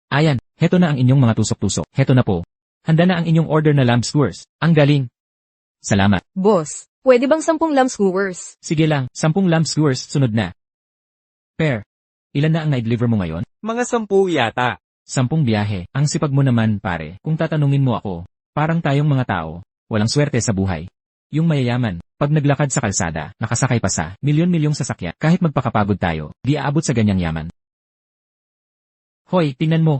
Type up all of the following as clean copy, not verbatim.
Ayan, heto na ang inyong mga tusok-tusok. Heto na po. Handa na ang inyong order na lamb skewers. Ang galing. Salamat. Boss, pwede bang 10 lamb skewers? Sige lang, 10 lamb skewers sunod na. Per, ilan na ang na-deliver mo ngayon? Mga 10 yata. 10 biyahe. Ang sipag mo naman, pare. Kung tatanungin mo ako, parang tayong mga tao, walang swerte sa buhay. Yung mayayaman, pag naglakad sa kalsada, nakasakay pa sa milyon-milyong sasakyan, kahit magpakapagod tayo, di aabot sa ganyang yaman. Hoy, tingnan mo.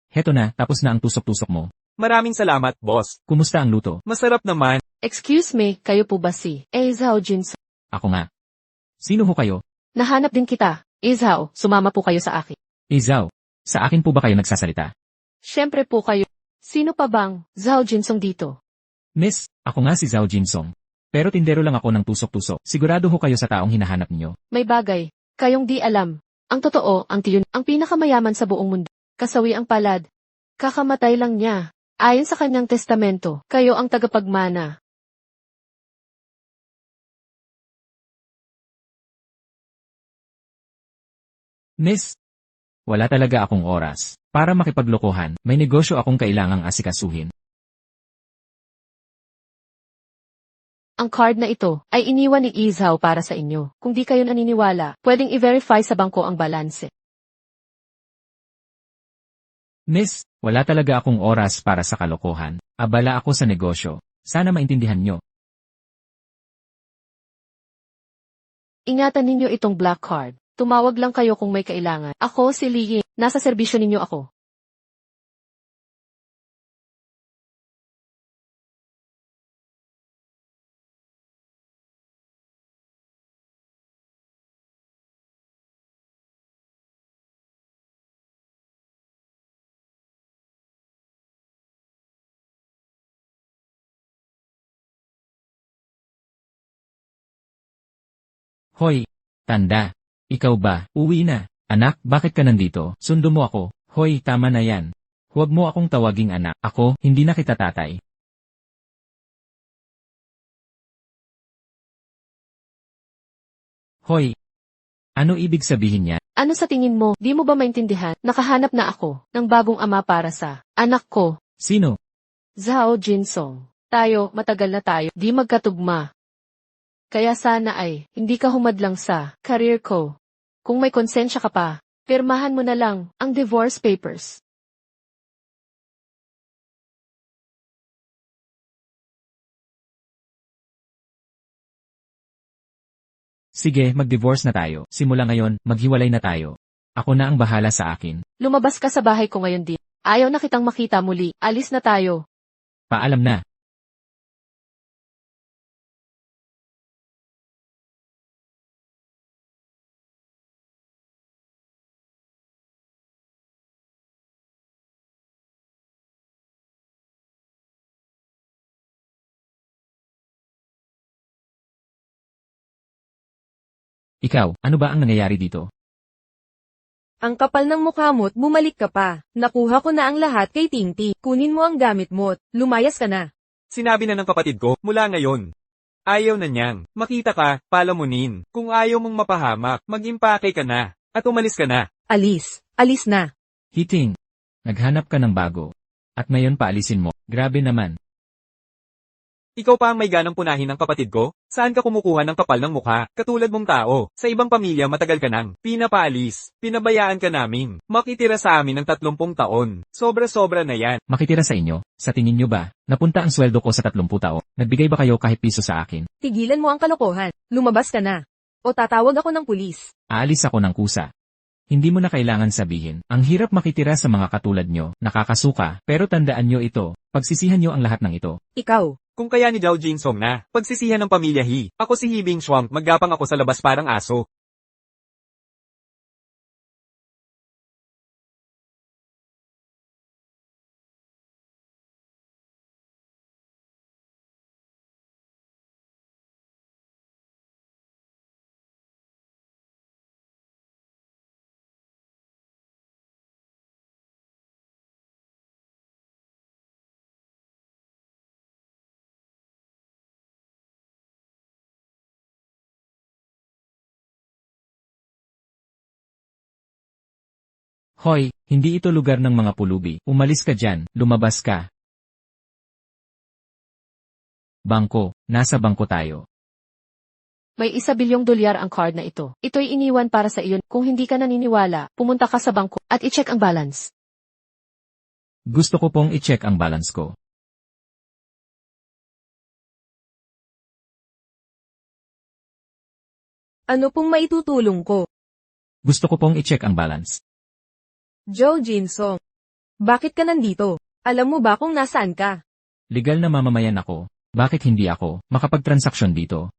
Heto na, tapos na ang tusok-tusok mo. Maraming salamat, boss. Kumusta ang luto? Masarap naman. Excuse me, kayo po ba si Zhao Jinso? Ako nga. Sino ho kayo? Nahanap din kita. Zhao, sumama po kayo sa akin. Zhao, sa akin po ba kayo nagsasalita? Siyempre po kayo. Sino pa bang Zhao Jinsong dito? Miss, ako nga si Zhao Jinsong. Pero tindero lang ako ng tusok-tusok. Sigurado ho kayo sa taong hinahanap niyo. May bagay, kayong di alam. Ang totoo, ang tiyon, ang pinakamayaman sa buong mundo. Kasawi ang palad. Kakamatay lang niya. Ayon sa kanyang testamento, kayo ang tagapagmana. Miss, wala talaga akong oras. Para makipaglokohan, may negosyo akong kailangang asikasuhin. Ang card na ito ay iniwan ni Zhao para sa inyo. Kung di kayo naniniwala, pwedeng i-verify sa bangko ang balanse. Miss, wala talaga akong oras para sa kalokohan. Abala ako sa negosyo. Sana maintindihan nyo. Ingatan ninyo itong black card. Tumawag lang kayo kung may kailangan. Ako si Li Ying. Nasa serbisyo ninyo ako. Hoy, tanda. Ikaw ba? Uwi na. Anak, bakit ka nandito? Sundo mo ako. Hoy, tama na yan. Huwag mo akong tawaging anak. Ako, hindi na kita tatay. Hoy, ano ibig sabihin niya? Ano sa tingin mo? Di mo ba maintindihan? Nakahanap na ako ng bagong ama para sa anak ko, Sino? Zhao Jinsong. Tayo, matagal na tayo, di magkatugma. Kaya sana ay, hindi ka humadlang sa career ko. Kung may konsensya ka pa, pirmahan mo na lang ang divorce papers. Sige, mag-divorce na tayo. Simula ngayon, maghiwalay na tayo. Ako na ang bahala sa akin. Lumabas ka sa bahay ko ngayon din. Ayaw na kitang makita muli. Alis na tayo. Paalam na. Ikaw, ano ba ang nangyayari dito? Ang kapal ng mukha mo't bumalik ka pa. Nakuha ko na ang lahat kay Tinti. Kunin mo ang gamit mo't lumayas ka na. Sinabi na ng kapatid ko, mula ngayon. Ayaw na niyang. Makita ka, palamunin. Kung ayaw mong mapahamak, mag-impake ka na. At umalis ka na. Alis. Alis na. Hiting, naghanap ka ng bago. At ngayon paalisin mo. Grabe naman. Ikaw pa ang may ganang punahin ng kapatid ko? Saan ka kumukuha ng kapal ng mukha? Katulad mong tao. Sa ibang pamilya matagal ka nang pinapaalis. Pinabayaan ka namin. Makitira sa amin ng 30 taon. Sobra-sobra na yan. Makitira sa inyo? Sa tingin nyo ba? Napunta ang sweldo ko sa 30 tao. Nagbigay ba kayo kahit piso sa akin? Tigilan mo ang kalokohan. Lumabas ka na. O tatawag ako ng pulis. Aalis ako ng kusa. Hindi mo na kailangan sabihin. Ang hirap makitira sa mga katulad nyo. Nakakasuka. Pero tandaan nyo ito. Pagsisihan nyo ang lahat ng ito. Ikaw. Kung kaya ni Zhao Jinsong na, pagsisihan ng pamilya He. Ako si Hibing Shuang, maggapang ako sa labas parang aso. Hoy, hindi ito lugar ng mga pulubi. Umalis ka dyan, lumabas ka. Bangko, nasa bangko tayo. May $1 bilyong ang card na ito. Ito'y iniwan para sa iyon. Kung hindi ka naniniwala, pumunta ka sa bangko at i-check ang balance. Gusto ko pong i-check ang balance ko. Ano pong maitutulong ko? Gusto ko pong i-check ang balance. Joe Jinsong. Bakit ka nandito? Alam mo ba kung nasaan ka? Legal na mamamayan ako. Bakit hindi ako makapagtransaksyon dito?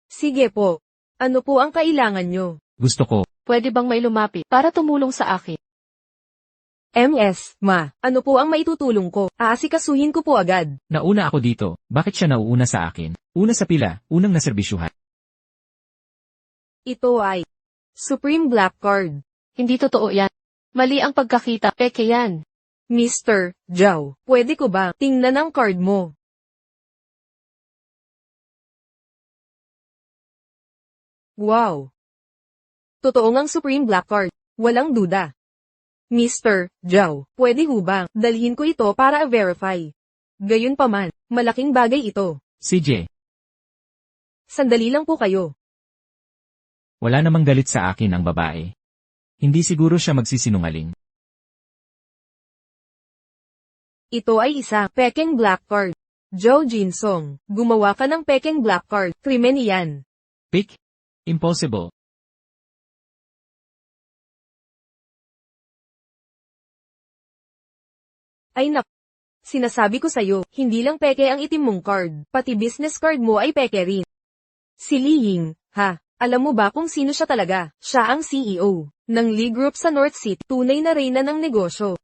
Sige po. Ano po ang kailangan nyo? Gusto ko. Pwede bang may lumapit para tumulong sa akin? Ano po ang maitutulong ko? Aasikasuhin ko po agad. Nauna ako dito. Bakit siya nauuna sa akin? Una sa pila, unang naserbisyuhan. Ito ay Supreme Black Card. Hindi totoo yan. Mali ang pagkakita, peke yan. Mr. Zhao, pwede ko ba tingnan ang card mo? Wow! Totoo ngang Supreme Black Card. Walang duda. Mr. Zhao, pwede ho bang dalhin ko ito para i-verify? Gayunpaman, malaking bagay ito. CJ, Sandali lang po kayo. wala namang galit sa akin ang babae. Hindi siguro siya magsisinungaling. Ito ay isa pekeng black card. Joe Jinsong, gumawa ka ng pekeng black card. Krimen iyan. Pick? Impossible. Ay nak. Sinasabi ko sa'yo, hindi lang peke ang itim mong card, pati business card mo ay peke rin. Si Li Ying, ha? Alam mo ba kung sino siya talaga? Siya ang CEO ng Lee Group sa North City, tunay na reyna ng negosyo.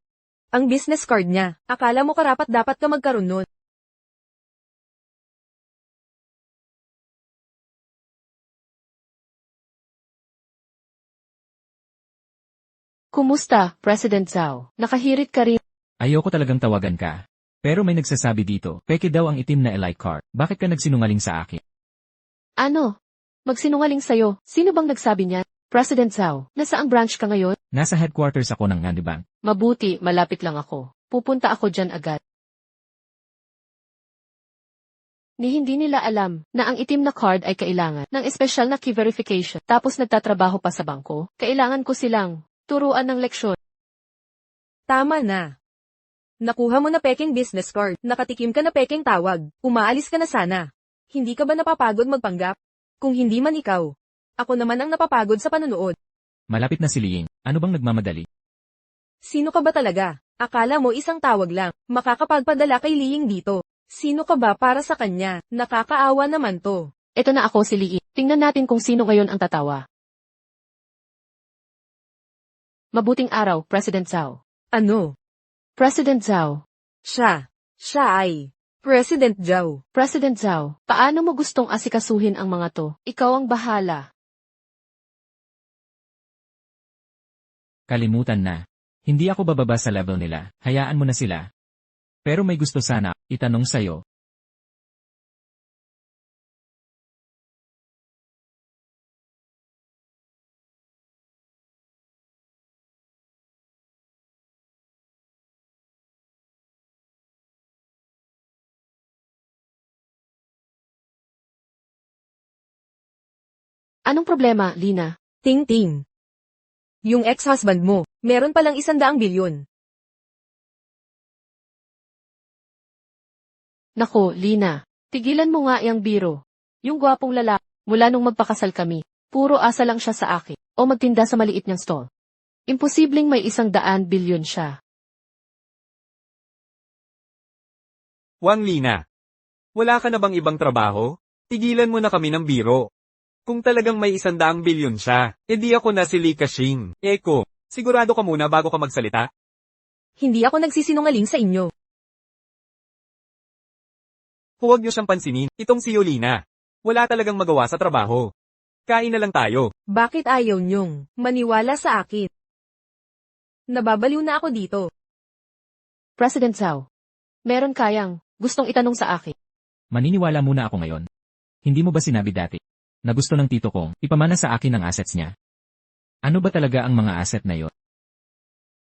Ang business card niya, akala mo karapat dapat ka magkaroon nun. Kumusta, President Zhao? Nakahirit ka rin. Ayoko talagang tawagan ka. Pero may nagsasabi dito, peke daw ang itim na Elite card. Bakit ka nagsinungaling sa akin? Ano? Magsinungaling sa'yo. Sino bang nagsabi niyan? President Zhao, nasaang branch ka ngayon? Nasa headquarters ako ng Nandi Bank. Mabuti, malapit lang ako. Pupunta ako dyan agad. Hindi nila alam na ang itim na card ay kailangan ng espesyal na key verification. Tapos nagtatrabaho pa sa bangko. Kailangan ko silang turuan ng leksyon. Tama na. Nakuha mo na peking business card, nakatikim ka na peking tawag, umaalis ka na sana. Hindi ka ba napapagod magpanggap? Kung hindi man ikaw, ako naman ang napapagod sa panonood. Malapit na si Liying. Ano bang nagmamadali? Sino ka ba talaga? Akala mo isang tawag lang, makakapagpadala kay Liying dito. Sino ka ba para sa kanya? Nakakaawa naman to. Ito na ako si Lee. Tingnan natin kung sino ngayon ang tatawa. Mabuting araw, President Zhao. Ano? President Zhao. Siya ay President Zhao. President Zhao, paano mo gustong asikasuhin ang mga to? Ikaw ang bahala. Kalimutan na. Hindi ako bababa sa level nila. Hayaan mo na sila. Pero may gusto sana itanong sa'yo. Anong problema, Lina? Ting-ting. Yung ex-husband mo, meron palang 100 bilyon. Nako, Lina. Tigilan mo nga yung biro. Yung gwapong lalaki, mula nung magpakasal kami, puro asa lang siya sa akin, o magtinda sa maliit niyang stall. Imposibleng may 100 bilyon siya. Wang Lina. Wala ka na bang ibang trabaho? Tigilan mo na kami ng biro. Kung talagang may 100 bilyon siya, edi ako na si Li Ka-shing. Eko, sigurado ka muna bago ka magsalita? Hindi ako nagsisinungaling sa inyo. Huwag niyo siyang pansinin, itong si Yolina. Wala talagang magawa sa trabaho. Kain na lang tayo. Bakit ayaw nyong maniwala sa akin? Nababaliw na ako dito. President Zhao, meron kayang gustong itanong sa akin. Maniniwala muna ako ngayon. Hindi mo ba sinabi dati na gusto ng tito kong ipamana sa akin ang assets niya? Ano ba talaga ang mga asset na yon?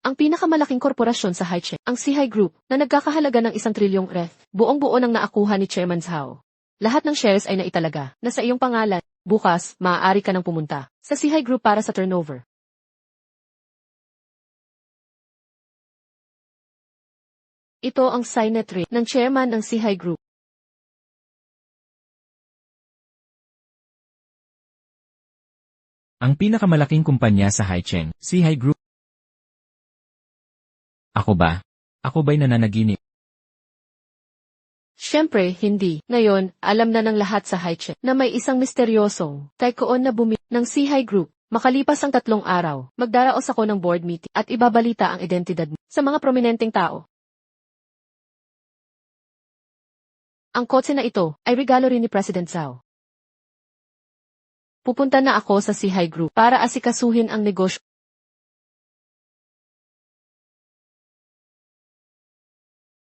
Ang pinakamalaking korporasyon sa Haicheng, ang Sihai Group, na nagkakahalaga ng 1 trilyong ref, buong-buo nang naakuha ni Chairman Zhao. Lahat ng shares ay naitalaga, na sa iyong pangalan. Bukas, maaari ka nang pumunta sa Sihai Group para sa turnover. Ito ang signet ring ng chairman ng Sihai Group. Ang pinakamalaking kumpanya sa Haicheng, Sihai Group. Ako ba? Ako ba'y nananaginip? Siyempre, hindi. Ngayon, alam na ng lahat sa Haicheng na may isang misteryosong tycoon na bumi ng Sihai Group. Makalipas ang 3 araw, magdaraos ako ng board meeting at ibabalita ang identidad mo sa mga prominenteng tao. Ang kotse na ito ay regalo rin ni President Zhao. Pupunta na ako sa Sihai Group para asikasuhin ang negosyo.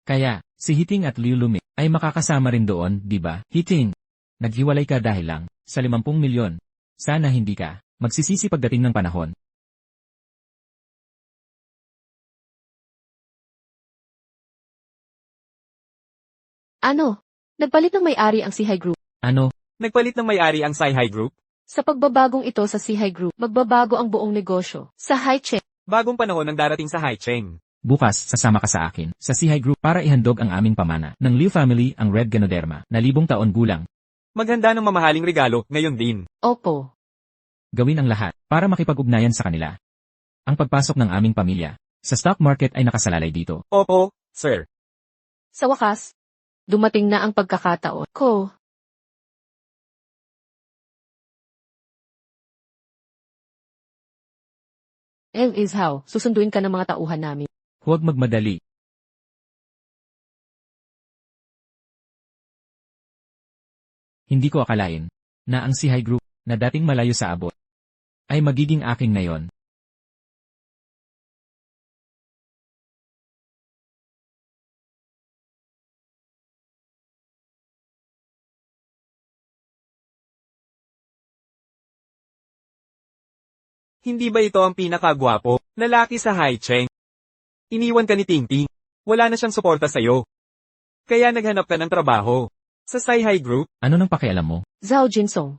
Kaya, si Hiting at Liu Lumi ay makakasama rin doon, di ba? Hiting, naghiwalay ka dahil lang sa 50 milyon. Sana hindi ka magsisisi pagdating ng panahon. Ano? Nagpalit ng may-ari ang Sihai Group. Ano? Nagpalit ng may-ari ang Sihai Group? Sa pagbabagong ito sa Sihai Group, magbabago ang buong negosyo sa Haicheng. Bagong panahon ang darating sa Haicheng. Bukas, sasama ka sa akin sa Sihai Group para ihandog ang aming pamana ng Liu family ang Red Ganoderma na 1000 taon gulang. Maghanda ng mamahaling regalo ngayon din. Opo. Gawin ang lahat para makipag-ugnayan sa kanila. Ang pagpasok ng aming pamilya sa stock market ay nakasalalay dito. Opo, sir. Sa wakas, dumating na ang pagkakataon ko. Is how, susunduin ka ng mga tauhan namin. Huwag magmadali. Hindi ko akalain na ang Sihai Group na dating malayo sa abot ay magiging aking ngayon. Hindi ba ito ang pinakagwapo lalaki sa Haicheng? Iniwan ka ni Tingting. Wala na siyang suporta sa'yo. Kaya naghanap ka ng trabaho sa Sihai Group. Ano nang pakialam mo? Zhao Jinsong.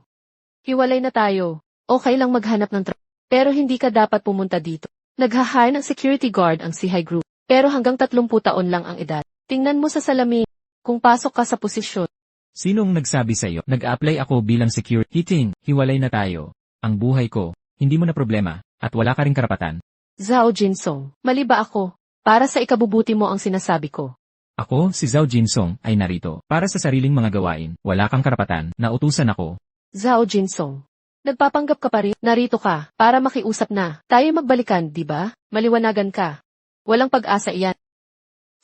Hiwalay na tayo. Okay lang maghanap ng trabaho. Pero hindi ka dapat pumunta dito. Nag-hire ng security guard ang Sihai Group. Pero hanggang 30 taon lang ang edad. Tingnan mo sa salamin kung pasok ka sa posisyon. Sinong nagsabi sa'yo? Nag-apply ako bilang security. Hiting, hiwalay na tayo. Ang buhay ko, hindi mo na problema, at wala ka ring karapatan. Zhao Jinsong, mali ba ako? Para sa ikabubuti mo ang sinasabi ko. Ako, si Zhao Jinsong, ay narito para sa sariling mga gawain. Wala kang karapatan na utusan ako. Zhao Jinsong, nagpapanggap ka pa rin? Narito ka para makiusap na. Tayo magbalikan, di ba? Maliwanagan ka. Walang pag-asa iyan.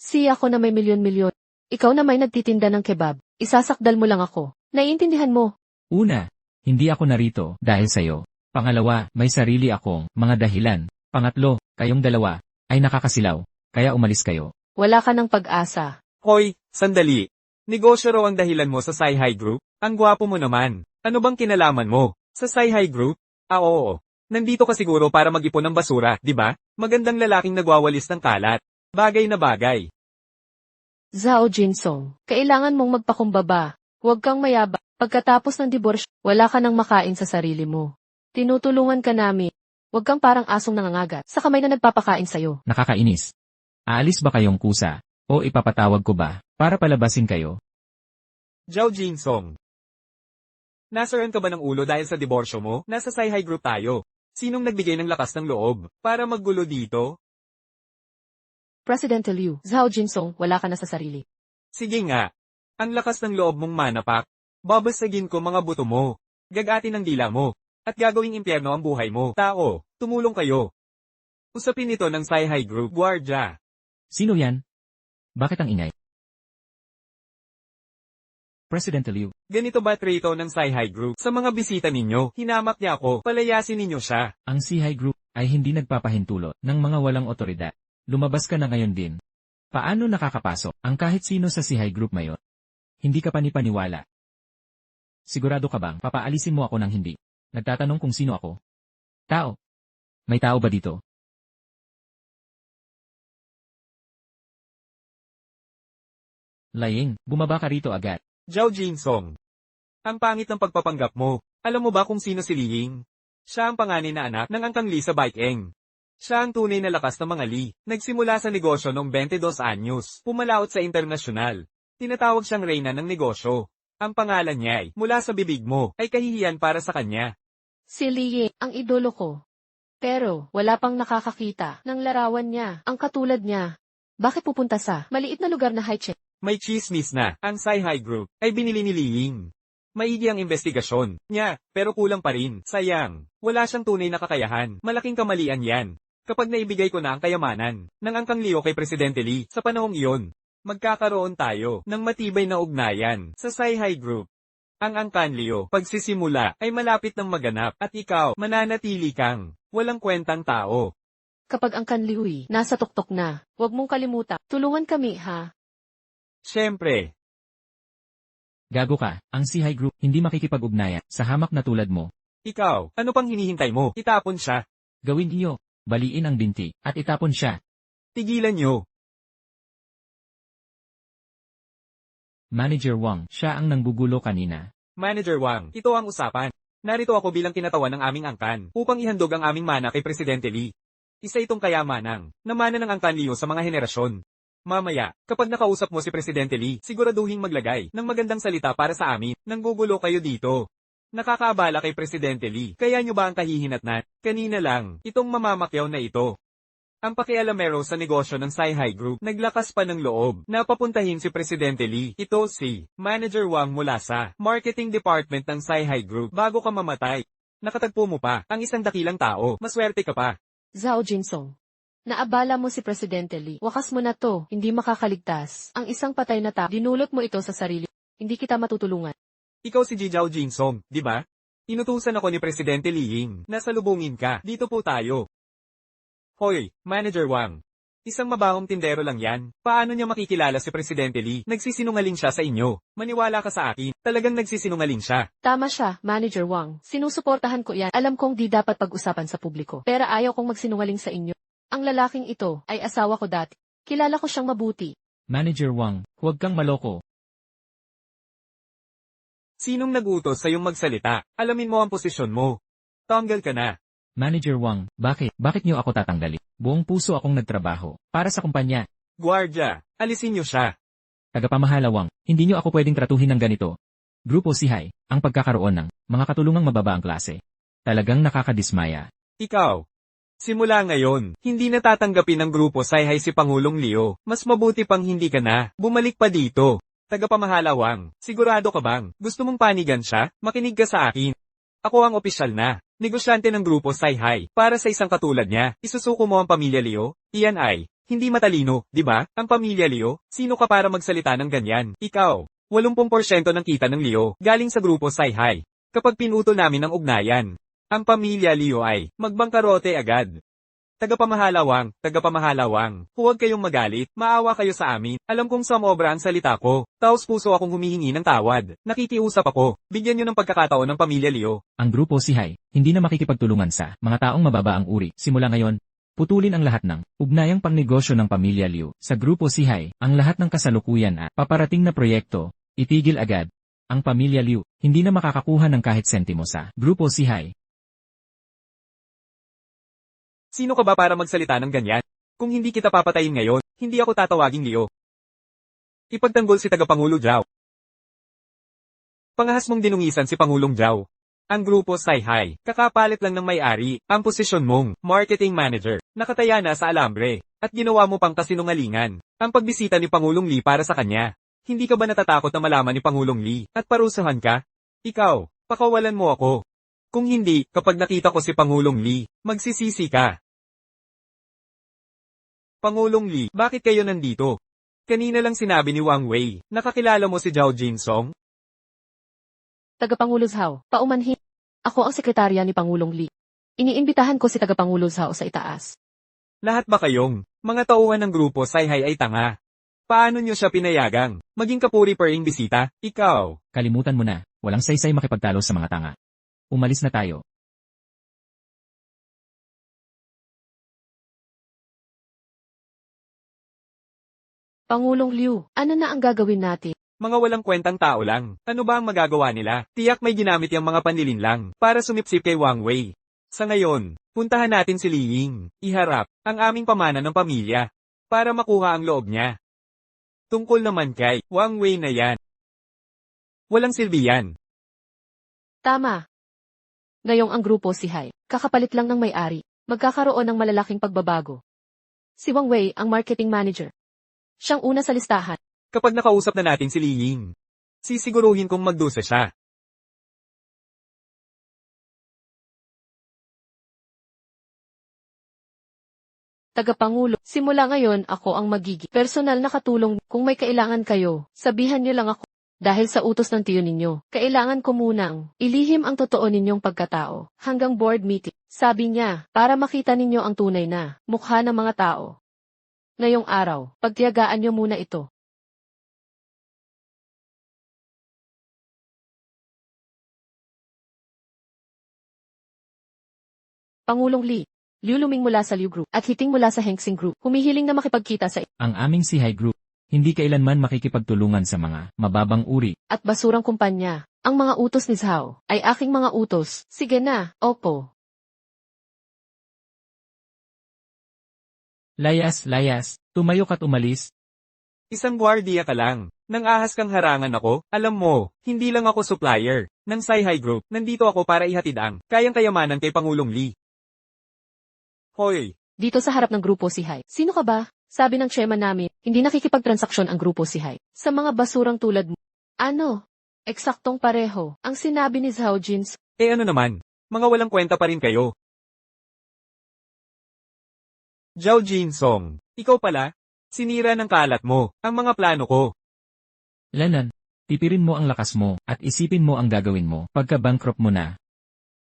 Si ako na may milyon-milyon. Ikaw na may nagtitinda ng kebab. Isasakdal mo lang ako. Naiintindihan mo? Una, hindi ako narito dahil sa'yo. Pangalawa, may sarili akong mga dahilan. Pangatlo, kayong dalawa ay nakakasilaw, kaya umalis kayo. Wala ka ng pag-asa. Hoy, sandali. Negosyo raw ang dahilan mo sa Sihai Group? Ang gwapo mo naman. Ano bang kinalaman mo sa Sihai Group? Oo. Nandito ka siguro para mag-ipon ng basura, di ba? Magandang lalaking nagwawalis ng kalat. Bagay na bagay. Zhao Jinsong, kailangan mong magpakumbaba. Huwag kang mayaba. Pagkatapos ng diborsyo, wala ka nang makain sa sarili mo. Tinutulungan ka namin. Huwag kang parang asong nangangagat sa kamay na nagpapakain sa'yo. Nakakainis. Aalis ba kayong kusa? O ipapatawag ko ba para palabasin kayo? Zhao Jinsong. Nasarayan ka ba ng ulo dahil sa diborsyo mo? Nasa Sihai Group tayo. Sinong nagbigay ng lakas ng loob para maggulo dito? President Liu, Zhao Jinsong, wala ka na sa sarili. Sige nga. Ang lakas ng loob mong manapak. Babasagin ko mga buto mo. Gagatin ang dila mo. At gagawing impyerno ang buhay mo. Tao, tumulong kayo. Usapin ito ng Sihai Group, Guardia. Sino yan? Bakit ang ingay? President Liu. Ganito ba trito ng Sihai Group? Sa mga bisita ninyo, hinamak niya ako, palayasin ninyo siya. Ang Sihai Group ay hindi nagpapahintulot ng mga walang otoridad. Lumabas ka na ngayon din. Paano nakakapasok ang kahit sino sa Sihai Group ngayon? Hindi ka panipaniwala. Sigurado ka bang papaalisin mo ako ng hindi? Nagtatanong kung sino ako. Tao, May tao ba dito? Laying, bumaba ka rito agad. Zhao Jinsong. Ang pangit ng pagpapanggap mo. Alam mo ba kung sino si Li Ying? Siya ang panganay na anak ng Angkang Li sa Baikeng. Siya ang tunay na lakas ng mga Li. Nagsimula sa negosyo noong 22 anyos. Pumalaot sa internasyonal. Tinatawag siyang reyna ng negosyo. Ang pangalan niya ay, mula sa bibig mo, ay kahihiyan para sa kanya. Si Li Ying, ang idolo ko. Pero, wala pang nakakakita ng larawan niya, ang katulad niya. Bakit pupunta sa maliit na lugar na high-check? May chismis na, ang Sci-Hi Group, ay binili ni Li Ying. Maigi ang investigasyon niya, pero kulang pa rin. Sayang, wala siyang tunay na kakayahan. Malaking kamalian yan. Kapag naibigay ko na ang kayamanan ng Angkang Liu kay Presidente Li, sa panahong iyon, magkakaroon tayo ng matibay na ugnayan sa Sci-Hi Group. Ang Angkan Liu, pagsisimula, ay malapit ng maganap at ikaw, mananatili kang walang kwentang tao. Kapag ang kanliwi, nasa tuktok na, huwag mong kalimutan. Tulungan kami, ha? Siyempre, Gago ka, ang Sci-Hi Group hindi makikipag-ugnayan sa hamak na tulad mo. ikaw, ano pang hinihintay mo? Itapon siya. Gawin iyo, baliin ang binti, at itapon siya. Tigilan niyo. Manager Wang, siya ang nanggugulo kanina. Manager Wang, ito ang usapan. Narito ako bilang kinatawan ng aming angkan upang ihandog ang aming mana kay Presidente Li. Isa itong kayamanang na mana ng Angkan Liu sa mga henerasyon. Mamaya, kapag nakausap mo si Presidente Li, siguraduhin maglagay ng magandang salita para sa amin. Nanggugulo kayo dito. Nakakaabala kay Presidente Li. Kaya nyo ba ang kahihinatnan? Kanina lang, itong mamamakyaw na ito. Ang pakialamero sa negosyo ng Sci-Hi Group, naglakas pa ng loob na papuntahin si Presidente Li. Ito si Manager Wang mula sa Marketing Department ng Sci-Hi Group bago ka mamatay. Nakatagpo mo pa ang isang dakilang tao. Maswerte ka pa. Zhao Jinsong. Naabala mo si Presidente Li. Wakas mo na to, hindi makakaligtas. Ang isang patay na tao, dinulot mo ito sa sarili. Hindi kita matutulungan. Ikaw si Zhao Jinsong, di ba? Inutusan ako ni Presidente Li Ying na salubungin ka. Dito po tayo. Hoy, Manager Wang. Isang mabahong tindero lang yan. Paano niya makikilala si Presidente Li? Nagsisinungaling siya sa inyo. Maniwala ka sa akin. Talagang nagsisinungaling siya. Tama siya, Manager Wang. Sinusuportahan ko yan. Alam kong di dapat pag-usapan sa publiko. Pero ayaw kong magsinungaling sa inyo. Ang lalaking ito ay asawa ko dati. Kilala ko siyang mabuti. Manager Wang, huwag kang maloko. Sinong nagutos sa iyong magsalita? Alamin mo ang posisyon mo. Tanggal ka na. Manager Wang, bakit? Bakit niyo ako tatanggalin? Buong puso akong nagtrabaho para sa kumpanya. Guardia, alisin niyo siya. Tagapamahala Wang, hindi niyo ako pwedeng tratuhin ng ganito. Grupo Sci-Hi, ang pagkakaroon ng mga katulungang mababa ang klase. Talagang nakakadismaya. Ikaw. Simula ngayon, hindi na tatanggapin ng Grupo Sci-Hi si Pangulong Liu. Mas mabuti pang hindi ka na. Bumalik pa dito. Tagapamahala Wang, sigurado ka bang gusto mong panigan siya? Makinig ka sa akin. Ako ang opisyal na negosyante ng Grupo Sci-Hi. Para sa isang katulad niya, isusuko mo ang pamilya Liu? Iyan ay hindi matalino, di ba? Ang pamilya Liu, sino ka para magsalita ng ganyan? Ikaw, 80% ng kita ng Liu galing sa Grupo Sci-Hi. Kapag pinutol namin ang ugnayan, ang pamilya Liu ay magbangkarote agad. Tagapamahala Wang, huwag kayong magalit, maawa kayo sa amin. Alam kong sumobra ang salita ko. Taos puso akong humihingi ng tawad. Nakikiusap ako. Bigyan niyo ng pagkakataon ng pamilya Liu. Ang Grupo Sci-Hi, hindi na makikipagtulungan sa mga taong mababa ang uri. Simula ngayon, putulin ang lahat ng ugnayang pangnegosyo ng pamilya Liu. Sa Grupo Sci-Hi, ang lahat ng kasalukuyan at paparating na proyekto, itigil agad. Ang pamilya Liu, hindi na makakakuha ng kahit sentimo sa Grupo Sci-Hi. Sino ka ba para magsalita ng ganyan? Kung hindi kita papatayin ngayon, hindi ako tatawaging Liu. Ipagtanggol si Tagapangulo Zhao. Pangahas mong dinungisan si Pangulong Zhao. Ang Grupo Sci-Hi, kakapalit lang ng may-ari, ang posisyon mong marketing manager, nakataya na sa alambre, at ginawa mo pang kasinungalingan, ang pagbisita ni Pangulong Li para sa kanya. Hindi ka ba natatakot na malaman ni Pangulong Li, at parusahan ka? Ikaw, pakawalan mo ako. Kung hindi, kapag nakita ko si Pangulong Li, magsisisi ka. Pangulong Li, bakit kayo nandito? Kanina lang sinabi ni Wang Wei, nakakilala mo si Zhao Jinsong? Tagapangulo Zhao, paumanhin. Ako ang sekretarya ni Pangulong Li. Iniimbitahan ko si Tagapangulo Zhao sa itaas. Lahat ba kayong mga tauhan ng Grupo Sci-Hi ay tanga? Paano nyo siya pinayagang maging kapuri per bisita? Ikaw. Kalimutan mo na, walang saysay makipagtalo sa mga tanga. Umalis na tayo. Pangulong Liu, ano na ang gagawin natin? Mga walang kwentang tao lang. Ano ba ang magagawa nila? Tiyak may ginamit yung mga panlilin lang para sumipsip kay Wang Wei. Sa ngayon, puntahan natin si Li Ying. Iharap ang aming pamana ng pamilya para makuha ang loob niya. Tungkol naman kay Wang Wei na yan. Walang silbi yan. Tama. Ngayong ang grupo si Hai, kakapalit lang ng may-ari, magkakaroon ng malalaking pagbabago. Si Wang Wei ang marketing manager. Siyang una sa listahan. Kapag nakausap na natin si Li Ying, sisiguruhin kong magdusa siya. Tagapangulo, simula ngayon ako ang magiging personal na katulong. Kung may kailangan kayo, sabihan niyo lang ako. Dahil sa utos ng tiyo ninyo, kailangan ko munang ilihim ang totoo ninyong pagkatao hanggang board meeting. Sabi niya, para makita ninyo ang tunay na mukha ng mga tao. Ngayong araw, pagtiyagaan niyo muna ito. Pangulong Li, Liu Luming mula sa Liu Group at Hiting mula sa Hengsing Group, humihiling na makipagkita sa Ang aming si High Group, hindi kailanman makikipagtulungan sa mga mababang uri. at basurang kumpanya. Ang mga utos ni Zhao ay aking mga utos. Sige na, opo. Layas, tumayo ka't umalis. Isang gwardiya ka lang. Nang ahas kang harangan ako, alam mo, hindi lang ako supplier ng Sai-Hai Group. Nandito ako para ihatid ang kayang kayamanan kay Pangulong Li. Hoy, Dito sa harap ng grupo si Hai. Sino ka ba? Sabi ng chairman namin, hindi nakikipagtransaksyon ang grupo si Hai. Sa mga basurang tulad mo. Ano? Eksaktong pareho. Ang sinabi ni Zhao Jins. ano naman, mga walang kwenta pa rin kayo. Zhao Jinsong, ikaw pala? Sinira ng kalat mo ang mga plano ko. Lanan, tipirin mo ang lakas mo at isipin mo ang gagawin mo pagka-bankrupt mo na.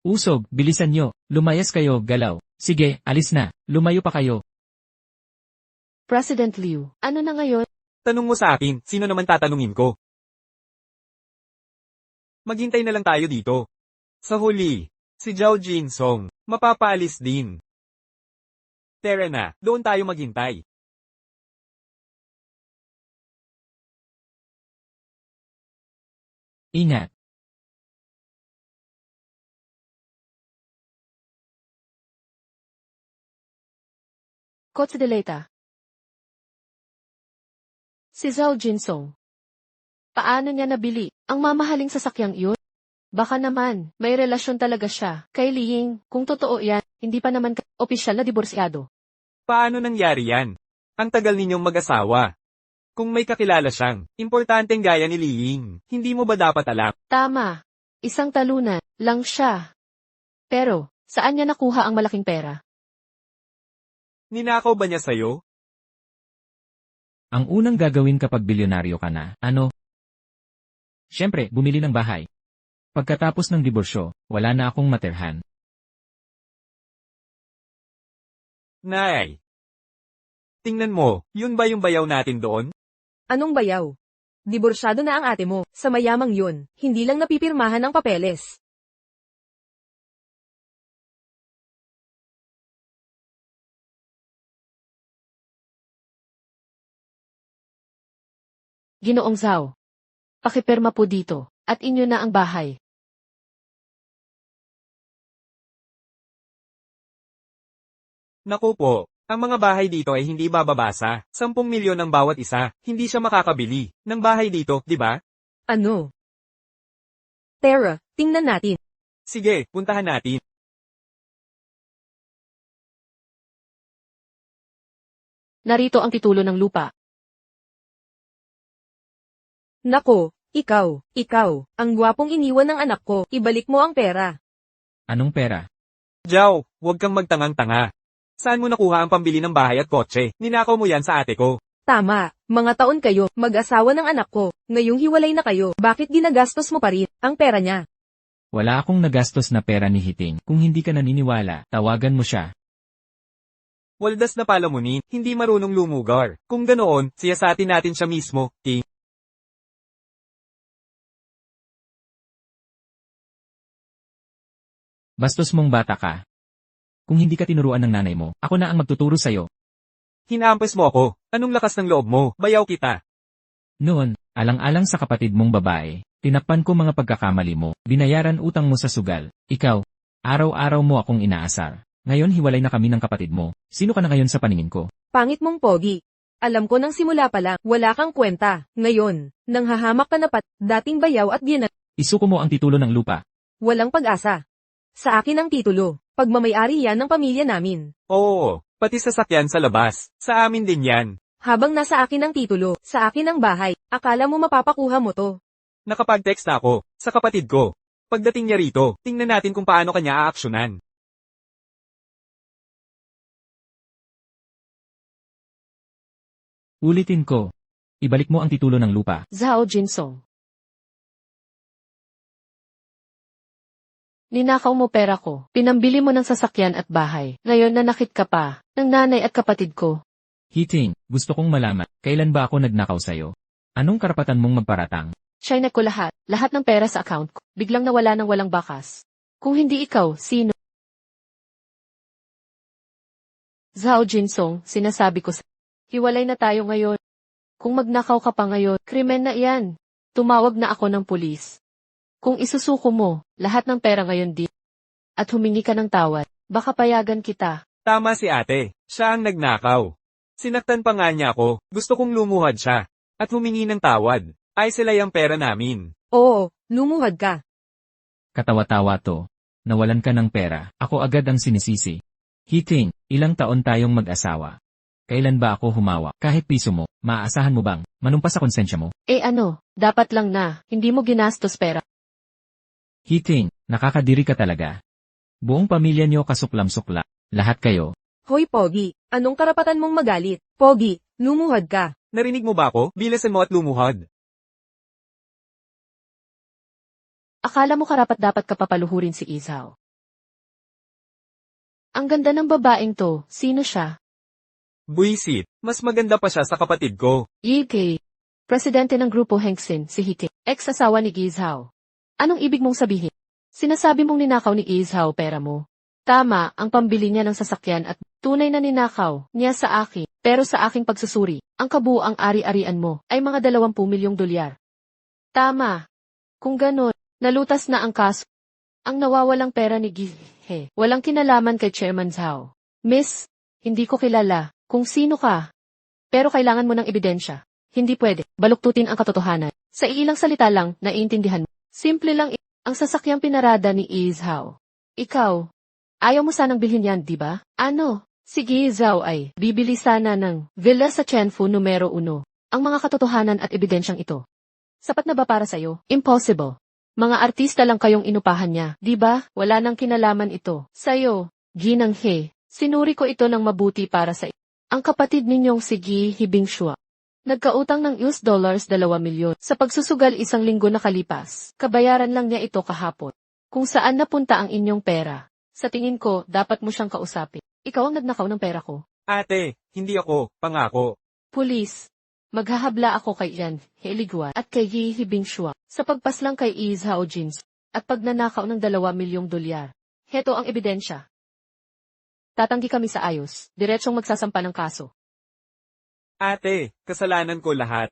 Usog, bilisan nyo, lumayas kayo, galaw. Sige, alis na, lumayo pa kayo. President Liu, ano na ngayon? Tanong mo sa akin, sino naman tatanungin ko? Maghintay na lang tayo dito. Sa huli, si Zhao Jinsong, mapapaalis din. Tara na, doon tayo maghintay. Ingat. Kotse Deleta. Si Zhao Jinsong. Paano niya nabili ang mamahaling sasakyang iyon? Baka naman, may relasyon talaga siya kay Li Ying. Kung totoo yan, hindi pa naman opisyal na diborsyado. Paano nangyari yan? Ang tagal ninyong mag-asawa. Kung may kakilala siyang, importanteng gaya ni Li Ying, hindi mo ba dapat alam? Tama. Isang talunan lang siya. Pero, saan niya nakuha ang malaking pera? Ninakaw ba niya sa'yo? Ang unang gagawin kapag bilyonaryo ka na, ano? Siyempre, bumili ng bahay. Pagkatapos ng diborsyo, wala na akong materhan. Nay! Tingnan mo, yun ba yung bayaw natin doon? Anong bayaw? Diborsyado na ang ate mo, sa mayamang yun, hindi lang napipirmahan ang papeles. Ginoong Zhao. Pakipirma po dito, at inyo na ang bahay. Naku po, ang mga bahay dito ay hindi bababasa. 10 milyon ang bawat isa, hindi siya makakabili ng bahay dito, di ba? Ano? Tara, tingnan natin. Sige, puntahan natin. Narito ang titulo ng lupa. Nako, ikaw, ang gwapong iniwan ng anak ko, ibalik mo ang pera. Anong pera? Zhao, huwag kang magtangang-tanga. Saan mo nakuha ang pambili ng bahay at kotse? Ninakaw mo yan sa ate ko. Tama, mga taon kayo, mag-asawa ng anak ko, ngayong hiwalay na kayo, bakit ginagastos mo pa rin ang pera niya? Wala akong nagastos na pera ni Hiting. Kung hindi ka naniniwala, tawagan mo siya. Waldas na palamunin, hindi marunong lumugar. Kung ganoon, siyasatin natin siya mismo, King. Bastos mong bata ka. Kung hindi ka tinuruan ng nanay mo, ako na ang magtuturo sa'yo. Hinahampas mo ako. Anong lakas ng loob mo? Bayaw kita. Noon, alang-alang sa kapatid mong babae, tinakpan ko mga pagkakamali mo, binayaran utang mo sa sugal. Ikaw, araw-araw mo akong inaasar. Ngayon hiwalay na kami ng kapatid mo. Sino ka na ngayon sa paningin ko? Pangit mong pogi. Alam ko nang simula pa lang, wala kang kwenta. Ngayon, nang hahamak ka na dating bayaw at biyanan, Isuko mo ang titulo ng lupa. walang pag-asa. Sa akin ang titulo. Pagmamayari yan ng pamilya namin. Oo, pati sasakyan sa labas. Sa amin din yan. Habang nasa akin ang titulo, sa akin ang bahay, akala mo mapapakuha mo to. Nakapag-text na ako, sa kapatid ko. Pagdating niya rito, tingnan natin kung paano kanya aaksyonan. Ulitin ko. Ibalik mo ang titulo ng lupa. Zhao Jinsong. Ninakaw mo pera ko, pinambili mo ng sasakyan at bahay. Ngayon nanakit ka pa, ng nanay at kapatid ko. Hiting, gusto kong malaman, kailan ba ako nagnakaw sa'yo? Anong karapatan mong magparatang? Siya'y ko lahat ng pera sa account ko, biglang nawala ng walang bakas. Kung hindi ikaw, sino? Zhao Jinsong, sinasabi ko sa... Hiwalay na tayo ngayon. Kung magnakaw ka pa ngayon, krimen na iyan. Tumawag na ako ng pulis. Kung isusuko mo, lahat ng pera ngayon di. At humingi ka ng tawad, baka payagan kita. Tama si ate, siya ang nagnakaw. Sinaktan pa nga niya ako, gusto kong lumuhad siya. At humingi ng tawad, ay sila yung pera namin. Oo, lumuhad ka. Katawa-tawa to. Nawalan ka ng pera, ako agad ang sinisisi. Hiting, ilang taon tayong mag-asawa. Kailan ba ako humawa? Kahit piso mo, maaasahan mo bang manumpa sa konsensya mo? Dapat lang na, hindi mo ginastos pera. Hiting, nakakadiri ka talaga. Buong pamilya niyo kasuklam-sukla. Lahat kayo. Hoy Pogi, anong karapatan mong magalit? Pogi, lumuhad ka. Narinig mo ba ako? Bilasan mo at lumuhad. Akala mo karapat-dapat ka papaluhurin si Izao. Ang ganda ng babaeng to, sino siya? Buisit, mas maganda pa siya sa kapatid ko. Yige. Presidente ng grupo Hengxin, si Hiti, ex-asawa ni Gizhao. Anong ibig mong sabihin? Sinasabi mong ninakaw ni Izhao pera mo. Tama, ang pambili niya ng sasakyan at tunay na ninakaw niya sa akin. Pero sa aking pagsusuri, ang kabuang ari-arian mo ay mga 20 milyong dolyar. Tama. Kung ganon, nalutas na ang kaso. Ang nawawalang pera ni Gihe, walang kinalaman kay Chairman Zhao. Miss, hindi ko kilala kung sino ka. Pero kailangan mo ng ebidensya. Hindi pwede, baluktutin ang katotohanan. Sa ilang salita lang, naiintindihan mo. Simple lang ang sasakyang pinarada ni Izhao. Ikaw, ayaw mo sanang bilhin yan, di ba? Ano? Si Gizhao ay bibili sana ng villa sa Chenfu numero 1. Ang mga katotohanan at ebidensyang ito. Sapat na ba para sa'yo? Impossible. Mga artista lang kayong inupahan niya, di ba? Wala nang kinalaman ito. Sa'yo, Ginang He, sinuri ko ito ng mabuti para sa ang kapatid ninyong si Gi Hibingshua. Nagkautang ng $2 milyon sa pagsusugal 1 linggo nakalipas. Kabayaran lang niya ito kahapon. Kung saan napunta ang inyong pera. Sa tingin ko, dapat mo siyang kausapin. Ikaw ang nagnakaw ng pera ko. Ate, hindi ako, pangako. Pulis, maghahabla ako kay Yan Heligwa at kay Yi Hibingshua sa pagpaslang kay Izhao Jins at pagnanakaw ng 2 milyong dolyar. Heto ang ebidensya. Tatanggi kami sa ayos, diretsong magsasampa ng kaso. Ate, kasalanan ko lahat.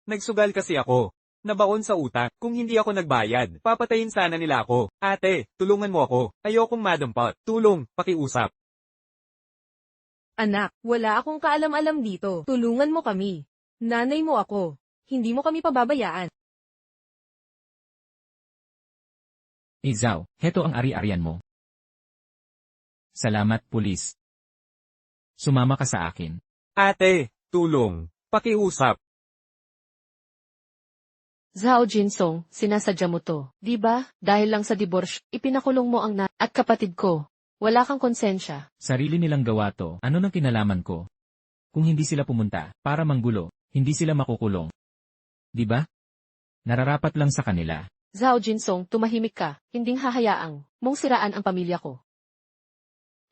Nagsugal kasi ako. Nabaon sa utang. Kung hindi ako nagbayad, papatayin sana nila ako. Ate, tulungan mo ako. Ayokong madampot. Tulong, pakiusap. Anak, wala akong kaalam-alam dito. Tulungan mo kami. Nanay mo ako. Hindi mo kami pababayaan. Izhao, heto ang ari-arian mo. Salamat, pulis. Sumama ka sa akin. Ate, tulong, pakiusap. Zhao Jinsong, sinasadya mo to, di ba? Dahil lang sa diborsyo, ipinakulong mo ang at kapatid ko. Wala kang konsensya. Sarili nilang gawa to, ano nang kinalaman ko? Kung hindi sila pumunta, para manggulo, hindi sila makukulong. Di ba? Nararapat lang sa kanila. Zhao Jinsong, tumahimik ka, hinding hahayaang mong siraan ang pamilya ko.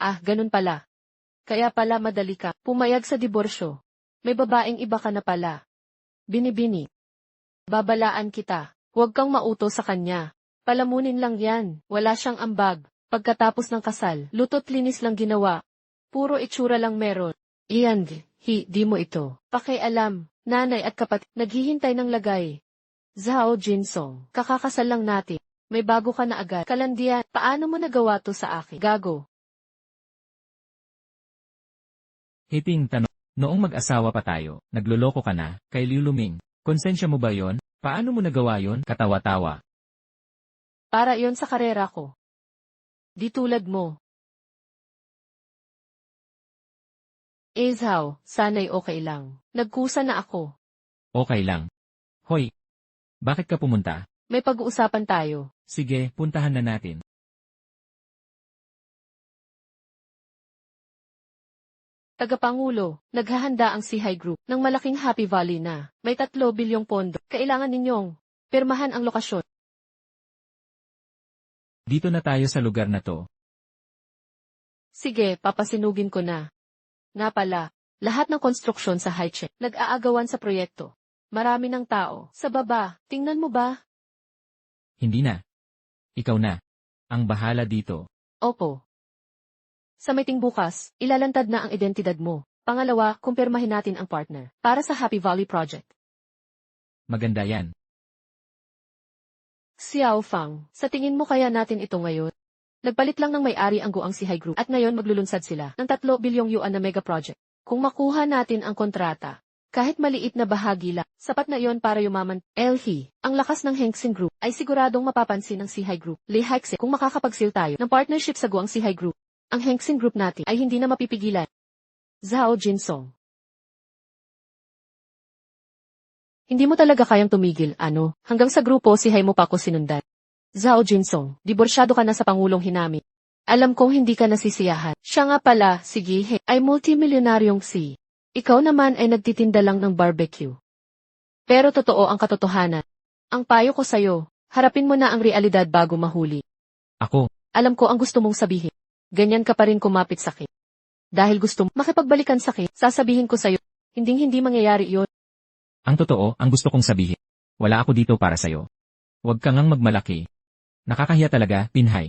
Ah, ganun pala. Kaya pala madali ka, pumayag sa diborsyo. May babaeng iba ka na pala. Binibini. Babalaan kita. Huwag kang mauto sa kanya. Palamunin lang yan. Wala siyang ambag. Pagkatapos ng kasal, lutot linis lang ginawa. Puro itsura lang meron. Iyan, Di mo ito. Pakialam, nanay at kapatid, naghihintay ng lagay. Zhao Jinsong, kakakasal lang natin. May bago ka na agad. Kalandian, paano mo nagawa to sa akin? Gago. Hiting tanong, noong mag-asawa pa tayo, nagloloko ka na, kay Liu Luming. Konsensya mo ba yon? Paano mo nagawa yon? Katawa-tawa. Para yon sa karera ko. Di tulad mo. Zhao, sana'y okay lang. Nagkusa na ako. Okay lang. Hoy, bakit ka pumunta? May pag-uusapan tayo. Sige, puntahan na natin. Tagapangulo, naghahanda ang Sihai Group ng malaking Happy Valley na may 3 bilyong pondo. Kailangan ninyong pirmahan ang lokasyon. Dito na tayo sa lugar na to. Sige, papasinugin ko na. Nga pala, lahat ng konstruksyon sa Haiche nag-aagawan sa proyekto. Marami ng tao. Sa baba, tingnan mo ba? Hindi na. Ikaw na. Ang bahala dito. Opo. Sa meeting bukas, ilalantad na ang identidad mo. Pangalawa, kumpirmahin natin ang partner para sa Happy Valley Project. Maganda yan. Xiao Fang, sa tingin mo kaya natin ito ngayon? Nagpalit lang ng may-ari ang Guang Sihai Group at ngayon maglulunsad sila ng 3 bilyong yuan na mega project. Kung makuha natin ang kontrata, kahit maliit na bahagi lang, sapat na iyon para yumaman. Elhi, ang lakas ng Hengxin Group ay siguradong mapapansin ng Sihai Group. Lihaixe, kung makakapagsil tayo ng partnership sa Guang Sihai Group, ang Hengxin Group natin ay hindi na mapipigilan. Zhao Jinsong. Hindi mo talaga kayang tumigil, ano? Hanggang sa grupo Sihai mo pa ako sinundan. Zhao Jinsong, diborsyado ka na sa Pangulong Hinami. Alam kong hindi ka nasisiyahan. Siya nga pala, si Gihe, ay multimilyonaryong si. Ikaw naman ay nagtitinda lang ng barbecue. Pero totoo ang katotohanan. Ang payo ko sa'yo, harapin mo na ang realidad bago mahuli. Ako, Alam ko ang gusto mong sabihin. Ganyan ka pa rin kumapit sa akin. Dahil gusto mo makipagbalikan sa akin, sasabihin ko sa'yo, hindi mangyayari iyon. ang totoo, ang gusto kong sabihin. Wala ako dito para sa'yo. Huwag ka ngang magmalaki. Nakakahiya talaga, Pinhay.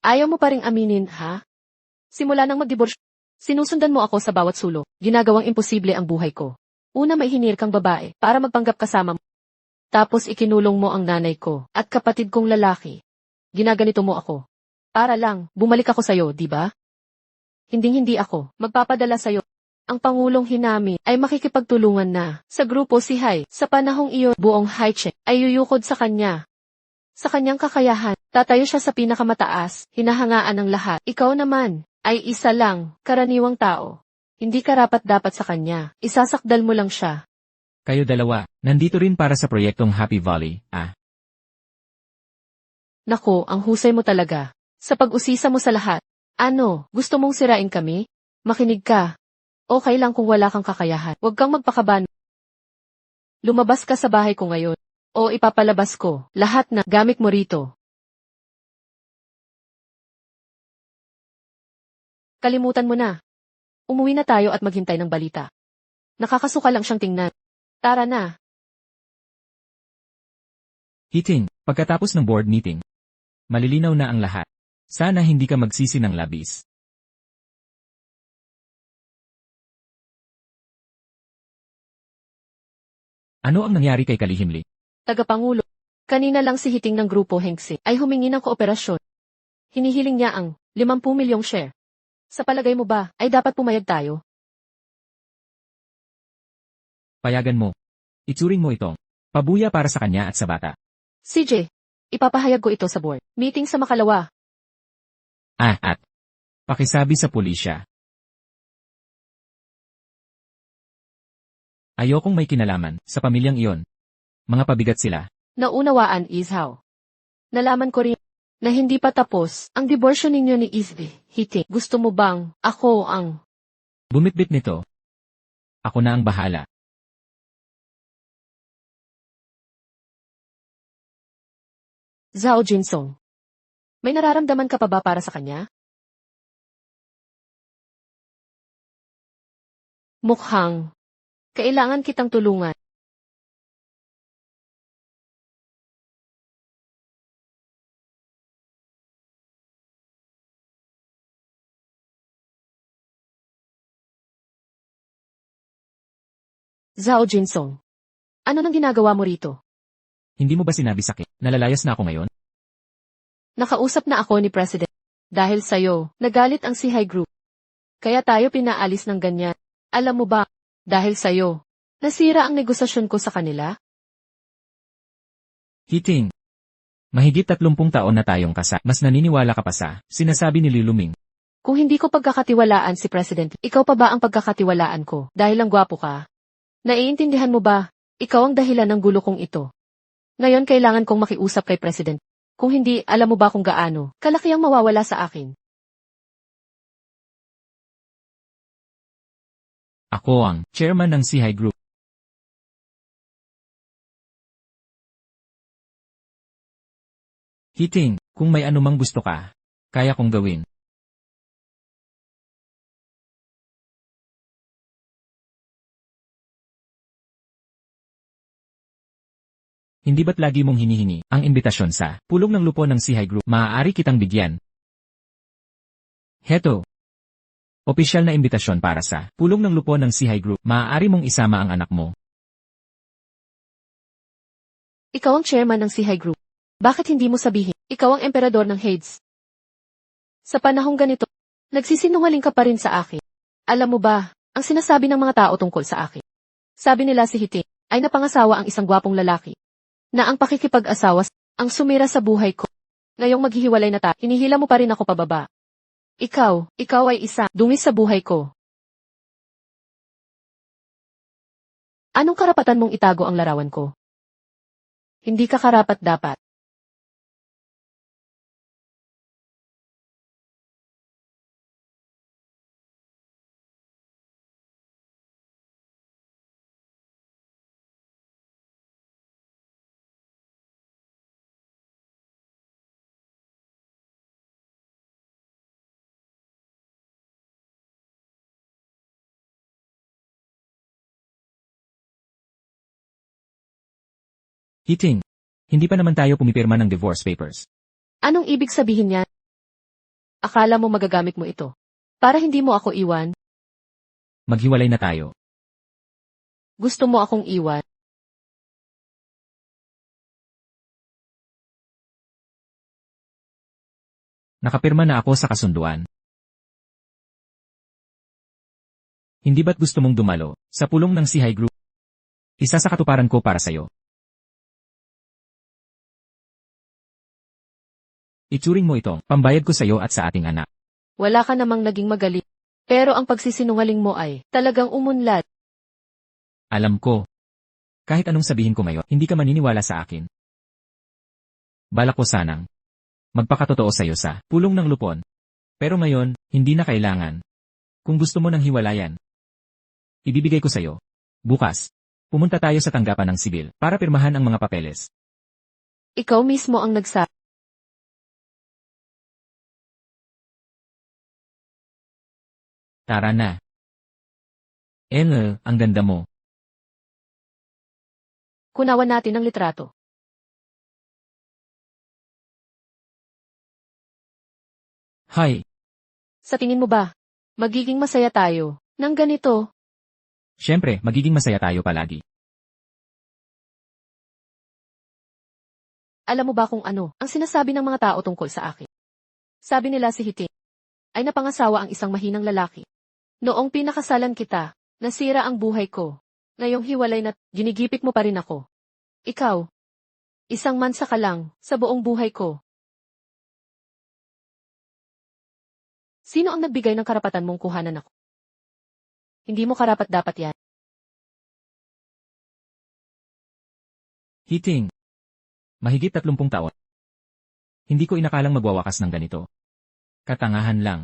Ayaw mo pa ring aminin, ha? Simula nang magdiborsyo, sinusundan mo ako sa bawat sulok. Ginagawang imposible ang buhay ko. Una may hinir kang babae para magpanggap kasama mo. Tapos ikinulong mo ang nanay ko at kapatid kong lalaki. Ginaganito mo ako. Para lang, bumalik ako sa'yo, di ba? Hindi ako magpapadala sa'yo. Ang Pangulong Hinami ay makikipagtulungan na sa grupo Sihai. Sa panahong iyon, buong Haiche ay yuyukod sa kanya. Sa kanyang kakayahan, tatayo siya sa pinakamataas, hinahangaan ng lahat. Ikaw naman, ay isa lang, karaniwang tao. Hindi karapat-dapat sa kanya, isasakdal mo lang siya. Kayo dalawa, nandito rin para sa proyektong Happy Valley, ah. Nako, ang husay mo talaga. Sa pag-usisa mo sa lahat. Ano, gusto mong sirain kami? Makinig ka. Okay lang kung wala kang kakayahan. Huwag kang magpakaban. Lumabas ka sa bahay ko ngayon. O ipapalabas ko, lahat na gamit mo rito. Kalimutan mo na. Umuwi na tayo at maghintay ng balita. Nakakasuka lang siyang tingnan. Tara na. Hiting, pagkatapos ng board meeting, malilinaw na ang lahat. Sana hindi ka magsisi ng labis. Ano ang nangyari kay Kalihimli? Tagapangulo. Kanina lang si Hiting ng Grupo Hengxin ay humingi ng kooperasyon. Hinihiling niya ang 50 milyong share. Sa palagay mo ba, ay dapat pumayag tayo? Payagan mo. Ituring mo itong pabuya para sa kanya at sa bata. CJ, ipapahayag ko ito sa board. Meeting sa Makalawa. At pakisabi sa pulisya. Ayokong may kinalaman sa pamilyang iyon. Mga pabigat sila. Naunawaan, Izhaw. Nalaman ko rin na hindi pa tapos ang diborsyo ninyo ni Izbi. Hiting, gusto mo bang ako ang Bumitbit nito. Ako na ang bahala. Zhao Jinsong? May nararamdaman ka pa ba para sa kanya? Mukhang kailangan kitang tulungan. Zhao Jinsong. Ano nang ginagawa mo rito? Hindi mo ba sinabi sakit? Nalalayas na ako ngayon? Nakausap na ako ni President. Dahil sa'yo, nagalit ang Sihai Group. Kaya tayo pinaalis ng ganyan. Alam mo ba, dahil sa'yo, nasira ang negosasyon ko sa kanila? Hiting. Mahigit 30 taon na tayong mas naniniwala ka pa sa sinasabi ni Liluming. Kung hindi ko pagkakatiwalaan si President, ikaw pa ba ang pagkakatiwalaan ko dahil lang gwapo ka? Naiintindihan mo ba, ikaw ang dahilan ng gulo kong ito. Ngayon kailangan kong makiusap kay President. Kung hindi, alam mo ba kung gaano kalaki ang mawawala sa akin? Ako ang chairman ng Sihai Group. Hiting, kung may anumang gusto ka, kaya kong gawin. Hindi ba't lagi mong hinihingi ang imbitasyon sa pulong ng lupo ng Sihai Group? Maaari kitang bigyan. Heto. Opisyal na imbitasyon para sa pulong ng lupo ng Sihai Group. Maaari mong isama ang anak mo. Ikaw ang chairman ng Sihai Group. Bakit hindi mo sabihin, ikaw ang emperador ng Hades? Sa panahong ganito, nagsisinungaling ka pa rin sa akin. Alam mo ba, ang sinasabi ng mga tao tungkol sa akin? Sabi nila si Hiting ay napangasawa ang isang gwapong lalaki na ang pakikipag-asawa ang sumira sa buhay ko. Ngayong maghihiwalay na tayo, hinihila mo pa rin ako pababa. Ikaw ay isa, dungis sa buhay ko. Anong karapatan mong itago ang larawan ko? Hindi ka karapat-dapat. Hiting, hindi pa naman tayo pumipirma ng divorce papers. Anong ibig sabihin niyan? Akala mo magagamit mo ito para hindi mo ako iwan? Maghiwalay na tayo. Gusto mo akong iwan? Nakapirma na ako sa kasunduan. Hindi ba't gusto mong dumalo sa pulong ng Sihai Group? Isa sa katuparan ko para sa'yo. Ituring mo itong pambayad ko sa'yo at sa ating anak. Wala ka namang naging magaling. Pero ang pagsisinungaling mo ay talagang umunlad. Alam ko. Kahit anong sabihin ko ngayon, hindi ka maniniwala sa akin. Balak ko sanang magpakatotoo sa'yo sa pulong ng lupon. Pero ngayon, hindi na kailangan. Kung gusto mo ng hiwalayan, ibibigay ko sa'yo. Bukas, pumunta tayo sa tanggapan ng sibil para pirmahan ang mga papeles. Ikaw mismo ang nagsabi. Tara na. Ang ganda mo. Kunawan natin ang litrato. Hi. Sa tingin mo ba, magiging masaya tayo ng ganito? Siyempre, magiging masaya tayo palagi. Alam mo ba kung ano ang sinasabi ng mga tao tungkol sa akin? Sabi nila si Hiting ay napangasawa ang isang mahinang lalaki. Noong pinakasalan kita, nasira ang buhay ko. Ngayong hiwalay na, ginigipit mo pa rin ako. Ikaw, isang mansa ka lang sa buong buhay ko. Sino ang nagbigay ng karapatan mong kuhanan ako? Hindi mo karapat-dapat yan. Hiting. Mahigit 30 taon. Hindi ko inakalang magwawakas ng ganito. Katangahan lang.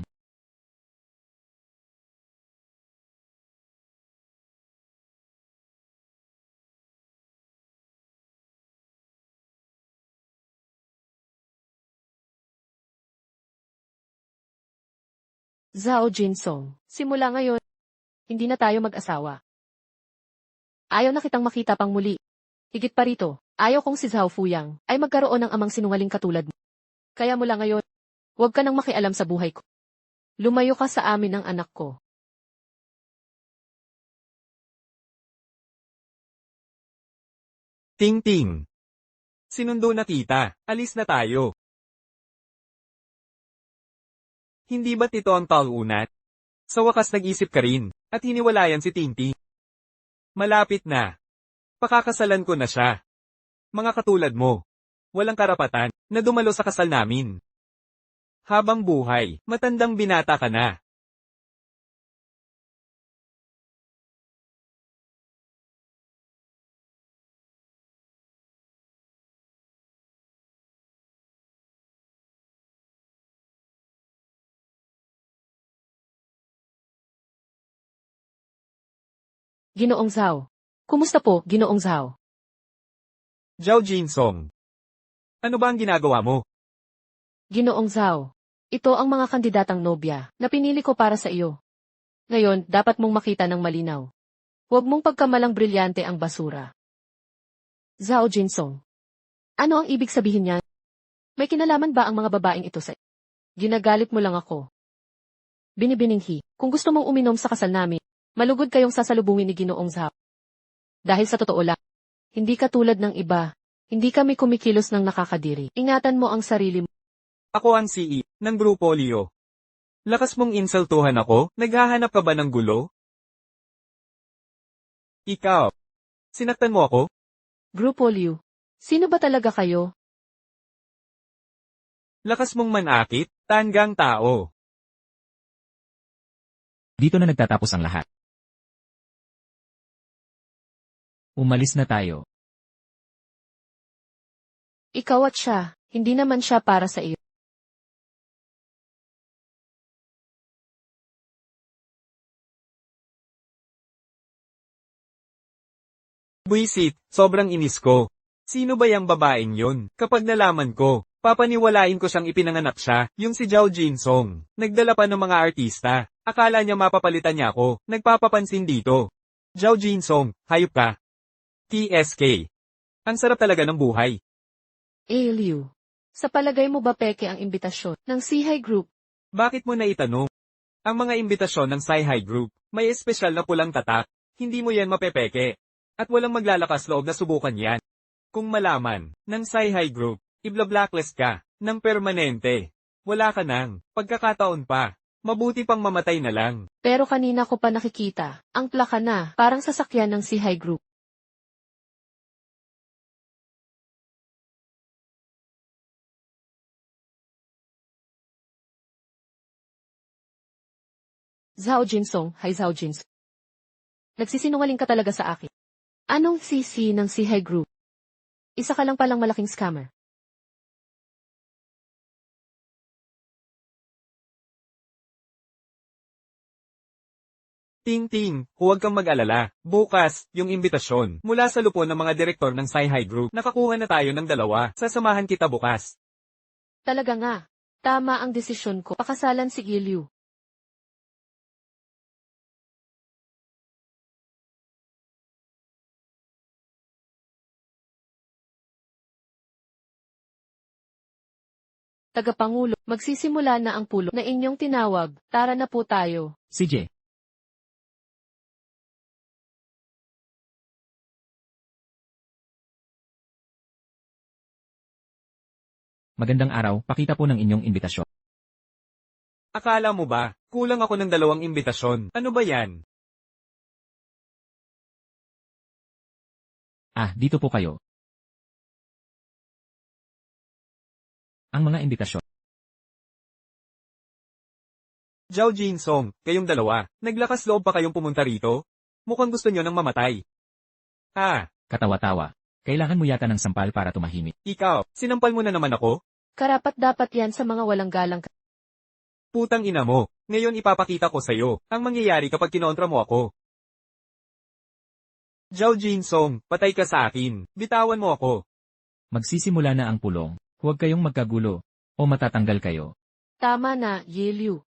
Zhao Jinsong, simula ngayon, hindi na tayo mag-asawa. Ayaw na kitang makita pang muli. Higit pa rito, ayaw kong si Zhao Fuyang ay magkaroon ng amang sinungaling katulad mo. Kaya mula ngayon, huwag ka nang makialam sa buhay ko. Lumayo ka sa amin ng anak ko. Ting-ting. Sinundo na kita, alis na tayo. Hindi ba't ito ang taunat? Sa wakas nag-isip ka rin, at hiniwalayan si Ting-ting. Malapit na. Pakakasalan ko na siya. Mga katulad mo. Walang karapatan, na dumalo sa kasal namin. Habang buhay, matandang binata ka na. Ginoong Zhao. Kumusta po, Ginoong Zhao? Zhao Jinsong. Ano ba ang ginagawa mo? Ginoong Zhao. Ito ang mga kandidatang nobya na pinili ko para sa iyo. Ngayon, dapat mong makita ng malinaw. Huwag mong pagkamalang brilyante ang basura. Zhao Jinsong. Ano ang ibig sabihin niyan? May kinalaman ba ang mga babaeng ito sa... Ginagalit mo lang ako. Binibininghi, kung gusto mong uminom sa kasal namin, malugod kayong sasalubungin ni Ginoong Zhao. Dahil sa totoo lang, hindi ka tulad ng iba, hindi kami kumikilos ng nakakadiri. Ingatan mo ang sarili mo. Ako ang CEO ng Grupo Leo. Lakas mong insultuhan ako, naghahanap ka ba ng gulo? Ikaw. Sinaktan mo ako? Grupo Liu. Sino ba talaga kayo? Lakas mong manakit, tanggang tao. Dito na nagtatapos ang lahat. Umalis na tayo. Ikaw at siya, hindi naman siya para sa iyo. Buisit, sobrang inis ko. Sino ba yung babaeng yun? Kapag nalaman ko, papaniwalain ko siyang ipinanganak siya, yung si Zhao Jinsong. Nagdala pa ng mga artista. Akala niya mapapalitan niya ako, nagpapapansin dito. Zhao Jinsong, hayop ka. TSK. Ang sarap talaga ng buhay. Liu. Sa palagay mo ba peke ang imbitasyon ng Sihai Group? Bakit mo naitanong? Ang mga imbitasyon ng Sci-Hi Group, may espesyal na pulang tatak. Hindi mo yan mapepeke. At walang maglalakas loob na subukan yan. Kung malaman, ng Sci-Hi Group, ibla-blacklist ka, ng permanente. Wala ka nang, pagkakataon pa. Mabuti pang mamatay na lang. Pero kanina ko pa nakikita, ang plaka na, parang sasakyan ng Sihai Group. Zhao Jinsong, hi Zhao Jinsong. Nagsisinungaling ka talaga sa akin. Anong CC ng Sihai Group? Isa ka lang palang malaking scammer. Ting-ting, huwag kang mag-alala. Bukas, yung imbitasyon, mula sa lupon ng mga direktor ng Sci-Hi Group, nakakuha na tayo ng 2. Sasamahan kita bukas. Talaga nga. Tama ang desisyon ko. Pakasalan si Liu. Tagapangulo, magsisimula na ang pulo na inyong tinawag. Tara na po tayo. CJ. Magandang araw, pakita po ng inyong imbitasyon. Akala mo ba, kulang ako ng 2 imbitasyon? Ano ba yan? Dito po kayo. Ang mga imbitasyon. Zhao Jinsong, kayong 2, naglakas loob pa kayong pumunta rito? Mukhang gusto nyo nang mamatay. Katawa-tawa. Kailangan mo yata ng sampal para tumahimik. Ikaw, sinampal mo na naman ako? Karapat-dapat yan sa mga walang galang. Putang ina mo, ngayon ipapakita ko sa'yo, ang mangyayari kapag kinontra mo ako. Zhao Jinsong, patay ka sa akin, bitawan mo ako. Magsisimula na ang pulong. Huwag kayong magkagulo, o matatanggal kayo. Tama na, Liu.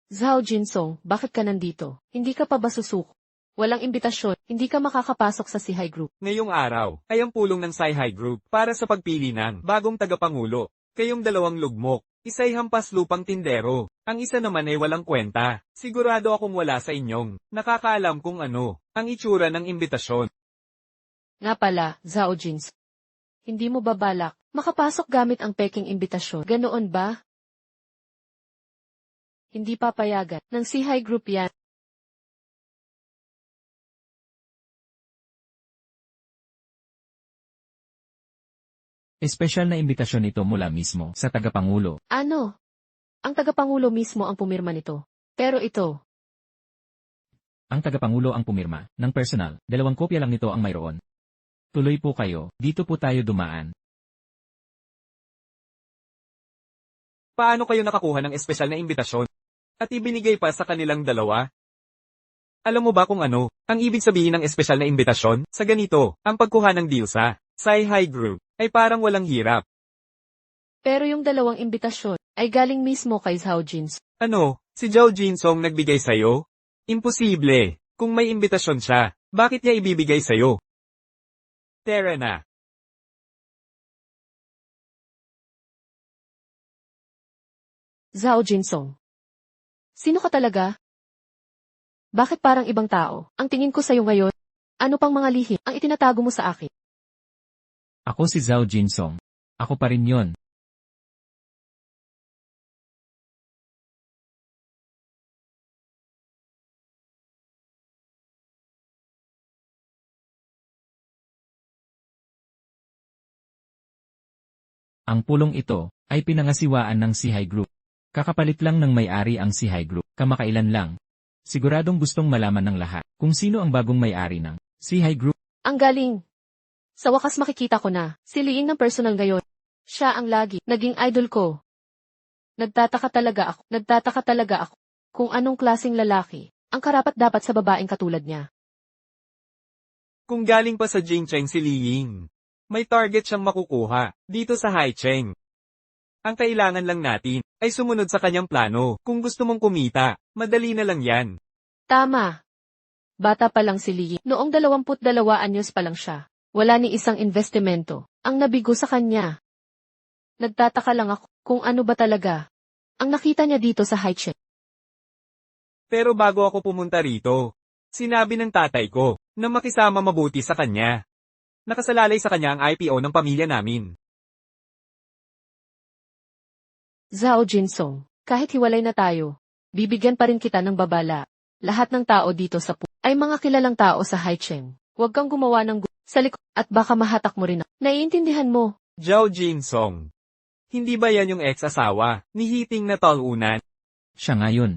Zhao Jinsong, bakit ka nandito? Hindi ka pa ba susuko? Walang imbitasyon, hindi ka makakapasok sa Sihai Group. Ngayong araw, ay ang pulong ng Sci-Hi Group para sa pagpili ng bagong tagapangulo. Kayong 2 lugmok, isa'y hampas lupang tindero, ang isa naman ay walang kwenta. Sigurado akong wala sa inyong nakakaalam kung ano ang itsura ng imbitasyon. Nga pala, Zhao Jins. Hindi mo babalak makapasok gamit ang peking imbitasyon. Ganoon ba? Hindi papayagan ng Sihai Group yan. Espesyal na imbitasyon ito mula mismo sa tagapangulo. Ano? Ang tagapangulo mismo ang pumirma nito. Pero ito, Ang tagapangulo ang pumirma ng personal. 2 kopya lang nito ang mayroon. Tuloy po kayo, dito po tayo dumaan. Paano kayo nakakuha ng espesyal na imbitasyon? At ibinigay pa sa kanilang dalawa? Alam mo ba kung ano, ang ibig sabihin ng espesyal na imbitasyon? Sa ganito, ang pagkuha ng deal sa Sihai Group ay parang walang hirap. pero yung 2 imbitasyon ay galing mismo kay Zhao Jins. Ano, si Zhao Jinsong nagbigay sa'yo? Imposible. Kung may imbitasyon siya, bakit niya ibibigay sa'yo? Tara na. Zhao Jinsong. Sino ka talaga? Bakit parang ibang tao? Ang tingin ko sa'yo ngayon, ano pang mga lihim ang itinatago mo sa akin? Ako si Zhao Jinsong. Ako pa rin yon. Ang pulong ito ay pinangasiwaan ng Sihai Group. Kakapalit lang ng may-ari ang Sihai Group, kamakailan lang. Siguradong gustong malaman ng lahat kung sino ang bagong may-ari ng Sihai Group. Ang galing. Sa wakas makikita ko na, si Liing ng personal ngayon. Siya ang lagi naging idol ko. Nagtataka talaga ako kung anong klaseng lalaki ang karapat-dapat sa babaeng katulad niya. Kung galing pa sa Jingcheng si Li Ying, may target siyang makukuha dito sa Haicheng. Ang kailangan lang natin ay sumunod sa kanyang plano. Kung gusto mong kumita, madali na lang yan. Tama. Bata pa lang si Liing. Noong 22 anyos pa lang siya. Wala ni isang investimento ang nabigo sa kanya. Nagtataka lang ako kung ano ba talaga ang nakita niya dito sa Haicheng. Pero bago ako pumunta rito, sinabi ng tatay ko na makisama mabuti sa kanya. Nakasalalay sa kanya ang IPO ng pamilya namin. Zhao Jinsong, kahit hiwalay na tayo, bibigyan pa rin kita ng babala. Lahat ng tao dito sa ay mga kilalang tao sa Haicheng. Huwag kang gumawa ng sa likod at baka mahatak mo rin. Naiintindihan mo? Zhao Jinsong. Hindi ba yan yung ex-asawa ni Hiting na talunan? Siya ngayon.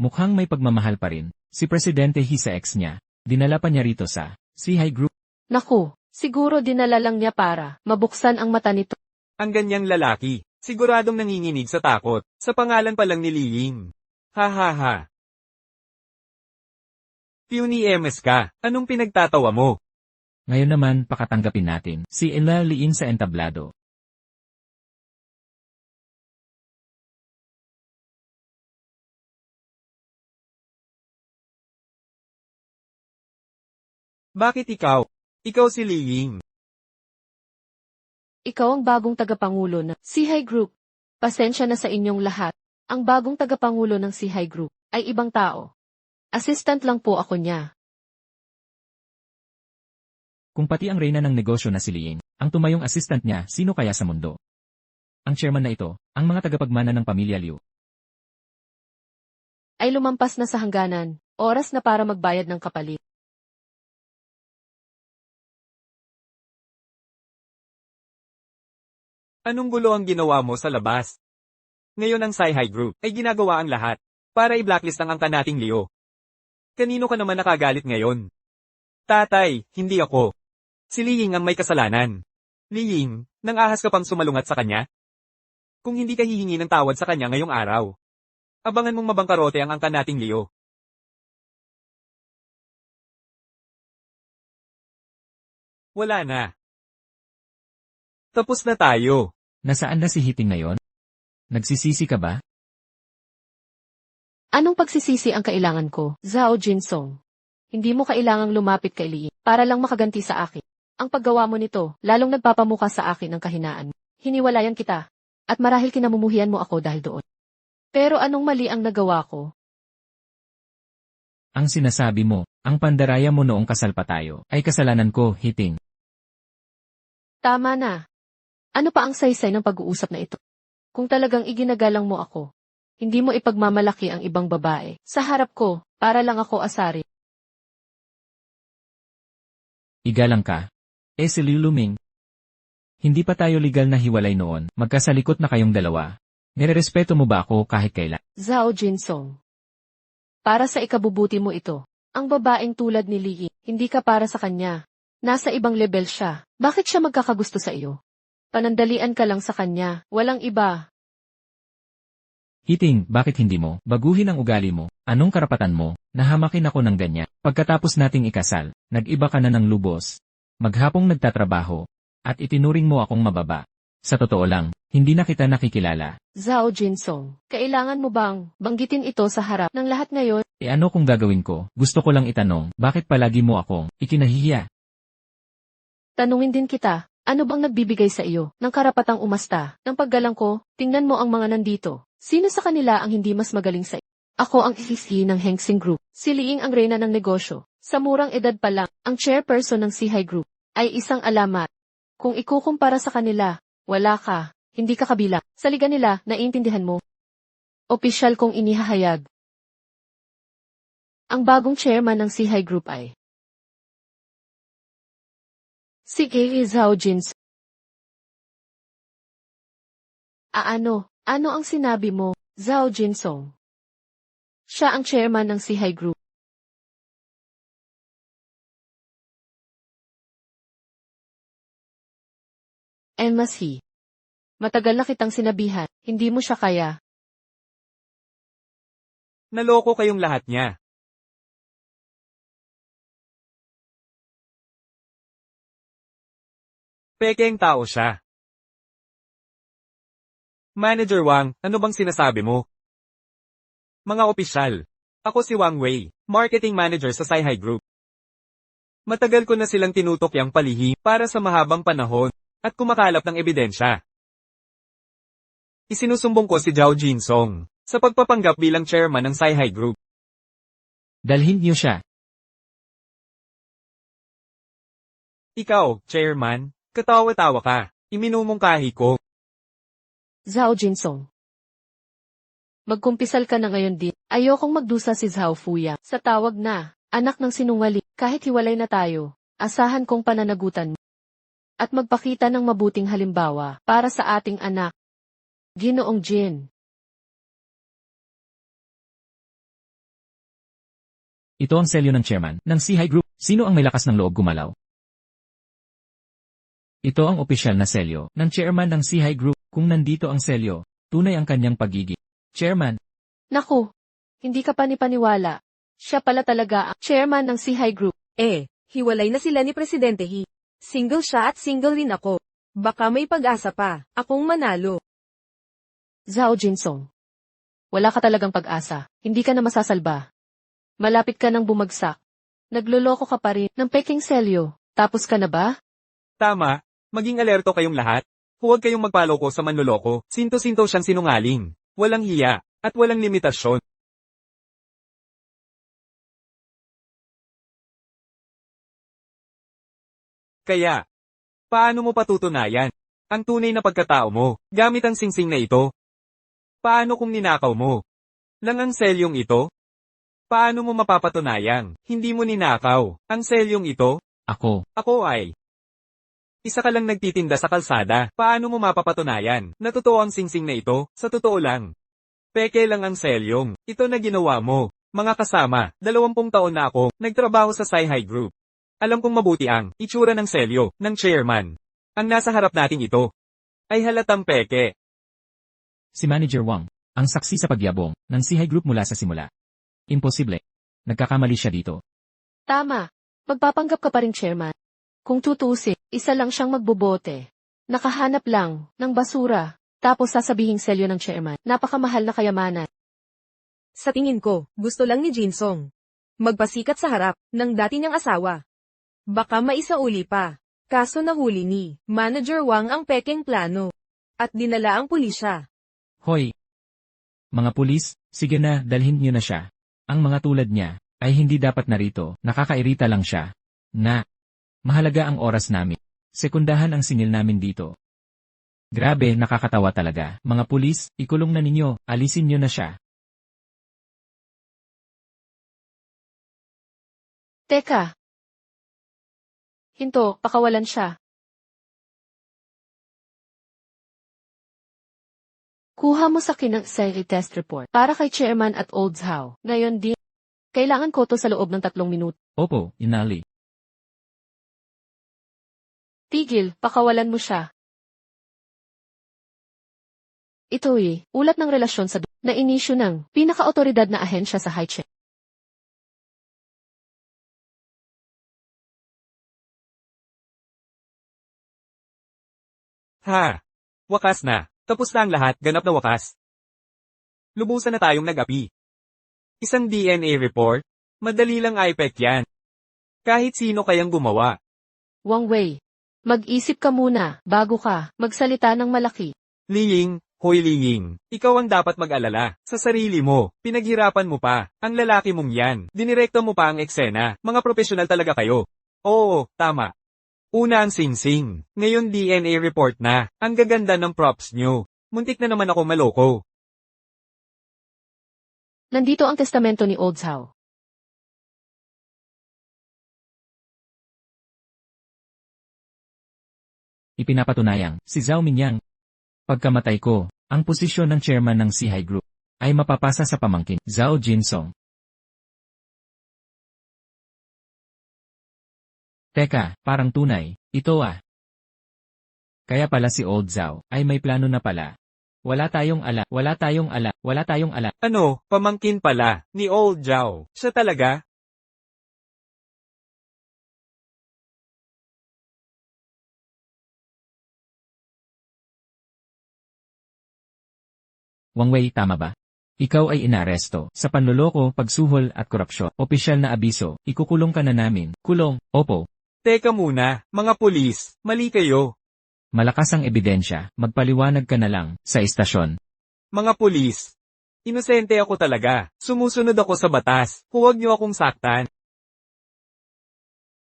Mukhang may pagmamahal pa rin. Si Presidente He sa ex niya. Dinala pa niya rito sa Sihai Group. Naku, siguro dinala lang niya para mabuksan ang mata nito. Ang ganyang lalaki, siguradong nanginginig sa takot, sa pangalan pa lang ni Li Ying. Ha ha ha. Puny MS ka, anong pinagtatawa mo? Ngayon naman pakatanggapin natin si Ella Liin sa entablado. Bakit ikaw? Ikaw si Li Ying. Ikaw ang bagong tagapangulo ng Sihai Group. Pasensya na sa inyong lahat. Ang bagong tagapangulo ng Sihai Group ay ibang tao. Assistant lang po ako niya. Kung pati ang reyna ng negosyo na si Liing, ang tumayong assistant niya, sino kaya sa mundo? Ang chairman na ito, ang mga tagapagmana ng pamilya Liu. Ay lumampas na sa hangganan. Oras na para magbayad ng kapalit. Anong gulo ang ginawa mo sa labas? Ngayon ang Sihai Group ay ginagawa ang lahat para i-blacklist ang angka nating Leo. Kanino ka naman nakagalit ngayon? Tatay, hindi ako. Si Li Ying ang may kasalanan. Li Ying, nang ahas ka pang sumalungat sa kanya? Kung hindi ka hihingi ng tawad sa kanya ngayong araw, abangan mong mabangkarote ang angka nating Leo. Wala na. Tapos na tayo. Nasaan na si Hiting ngayon? Nagsisisi ka ba? Anong pagsisisi ang kailangan ko, Zhao Jinsong? Hindi mo kailangang lumapit kay Liing para lang makaganti sa akin. Ang paggawa mo nito, lalong nagpapamuka sa akin ng kahinaan. Hiniwalayan kita, at marahil kinamumuhian mo ako dahil doon. Pero anong mali ang nagawa ko? Ang sinasabi mo, ang pandaraya mo noong kasal pa tayo, ay kasalanan ko, Hiting. Tama na. Ano pa ang saysay ng pag-uusap na ito? Kung talagang iginagalang mo ako, hindi mo ipagmamalaki ang ibang babae sa harap ko, para lang ako asari. Igalang ka. Si Luluming. Hindi pa tayo legal na hiwalay noon, magkasalikot na kayong dalawa. Nirerespeto mo ba ako kahit kailan? Zhao Jinsong. Para sa ikabubuti mo ito. Ang babaeng tulad ni Li, hindi ka para sa kanya. Nasa ibang level siya. Bakit siya magkakagusto sa iyo? Panandalian ka lang sa kanya, walang iba. Hiting, bakit hindi mo baguhin ang ugali mo? Anong karapatan mo? Nahamakin ako ng ganyan. Pagkatapos nating ikasal, nag-iba ka na ng lubos. Maghapong nagtatrabaho. At itinuring mo akong mababa. Sa totoo lang, hindi na kita nakikilala. Zhao Jinsong, kailangan mo bang banggitin ito sa harap ng lahat ngayon? Ano kung gagawin ko? Gusto ko lang itanong, bakit palagi mo akong ikinahihiya? Tanungin din kita, ano bang nagbibigay sa iyo ng karapatang umasta ng paggalang ko? Tingnan mo ang mga nandito. Sino sa kanila ang hindi mas magaling sa iyo? Ako ang isisi ng Hengsing Group. Si Liing ang reyna ng negosyo. Sa murang edad pa lang, ang chairperson ng Sihai Group ay isang alamat. Kung ikukumpara sa kanila, wala ka, hindi ka kabilang. Sa liga nila, naiintindihan mo. Opisyal kong inihahayag. Ang bagong chairman ng Sihai Group ay si Gay Zhao Jins. Ano ang sinabi mo, Zhao Jinsong? Siya ang chairman ng Sihai Group. Masi. Matagal na kitang sinabihan, hindi mo siya kaya. Naloko kayong lahat niya. Pekeng tao siya. Manager Wang, ano bang sinasabi mo? Mga opisyal. Ako si Wang Wei, marketing manager sa Sihai Group. Matagal ko na silang tinutukyang palihim para sa mahabang panahon at kumakalap ng ebidensya. Isinusumbong ko si Zhao Jinsong sa pagpapanggap bilang chairman ng Sihai Group. Dalhin niyo siya. Ikaw, chairman, katawa-tawa ka. Iminumungkahi ko. Zhao Jinsong. Magkumpisal ka na ngayon din. Ayokong magdusa si Zhao Fuya sa tawag na anak ng sinungaling. Kahit hiwalay na tayo, asahan kong pananagutan mo. At magpakita ng mabuting halimbawa para sa ating anak. Ginoong Jin. Ito ang selyo ng chairman ng Sihai Group. Sino ang may lakas ng loob gumalaw? Ito ang opisyal na selyo ng chairman ng Sihai Group. Kung nandito ang selyo, tunay ang kanyang pagiging chairman. Naku, hindi ka panipaniwala. Siya pala talaga ang chairman ng Sihai Group. Hiwalay na sila ni Presidente He. Single siya at single rin ako. Baka may pag-asa pa, akong manalo. Zhao Jinsong. Wala ka talagang pag-asa, hindi ka na masasalba. Malapit ka nang bumagsak. Nagloloko ka pa rin ng peking selyo, tapos ka na ba? Tama, maging alerto kayong lahat. Huwag kayong magpaloko sa manloloko. Sinto-sinto siyang sinungaling. Walang hiya, at walang limitasyon. Kaya, paano mo patutunayan ang tunay na pagkatao mo gamit ang singsing na ito? Paano kung ninakaw mo lang ang selyong ito? Paano mo mapapatunayang hindi mo ninakaw ang selyong ito? Ako ay isa ka lang nagtitinda sa kalsada. Paano mo mapapatunayan na totoo ang singsing na ito? Sa totoo lang, peke lang ang selyong ito na ginawa mo. Mga kasama, 20 taon na ako nagtrabaho sa Sihai Group. Alam kong mabuti ang itsura ng selyo ng chairman. Ang nasa harap nating ito ay halatang peke. Si Manager Wang, ang saksi sa pagyabong ng Sihai Group mula sa simula. Imposible. Nagkakamali siya dito. Tama. Magpapanggap ka pa rin chairman. Kung tutusin, isa lang siyang magbobote. Nakahanap lang ng basura. Tapos sasabihing selyo ng chairman. Napakamahal na kayamanan. Sa tingin ko, gusto lang ni Jinsong magpasikat sa harap ng dati niyang asawa. Baka maisauli pa. Kaso nahuli ni Manager Wang ang pekeng plano. At dinala ang pulisya. Hoy! Mga pulis, sige na, dalhin niyo na siya. Ang mga tulad niya, ay hindi dapat narito, nakakairita lang siya. Mahalaga ang oras namin. Sekundahan ang singil namin dito. Grabe, nakakatawa talaga. Mga pulis, ikulong na ninyo, alisin nyo na siya. Teka. Hinto, pakawalan siya. Kuha mo sa akin ng SIRI test report para kay Chairman at Olds Howe. Ngayon din, kailangan ko to sa loob ng 3 minuto. Opo, Inali. Tigil, pakawalan mo siya. Ito ulat ng relasyon sa na inisyu ng pinaka-otoridad na ahensya sa high check. Ha! Wakas na. Tapos na ang lahat, ganap na wakas. Lubusan na tayong nag-api. Isang DNA report? Madali lang IPEC yan. Kahit sino kayang gumawa. Wang Wei, mag-isip ka muna bago ka magsalita ng malaki. Liying, hoy Liying, ikaw ang dapat mag-alala. Sa sarili mo, pinaghirapan mo pa. Ang lalaki mong yan, dinirekto mo pa ang eksena. Mga profesional talaga kayo. Oo, tama. Una ang sing-sing. Ngayon DNA report na. Ang gaganda ng props nyo. Muntik na naman ako maloko. Nandito ang testamento ni Olds Howe. Ipinapatunayang, si Zhao Mingyang. Pagkamatay ko, ang posisyon ng chairman ng Sihai Group ay mapapasa sa pamangkin, Zhao Jinsong. Teka, parang tunay, ito Kaya pala si Old Zhao ay may plano na pala. Wala tayong ala. Ano, pamangkin pala, ni Old Zhao. Siya talaga? Wang Wei, tama ba? Ikaw ay inaresto sa panloloko, pagsuhol at korupsyon. Opisyal na abiso, ikukulong ka na namin. Kulong, opo. Teka muna, mga pulis, mali kayo. Malakas ang ebidensya, magpaliwanag ka na lang, sa istasyon. Mga pulis, inosente ako talaga. Sumusunod ako sa batas. Huwag niyo akong saktan.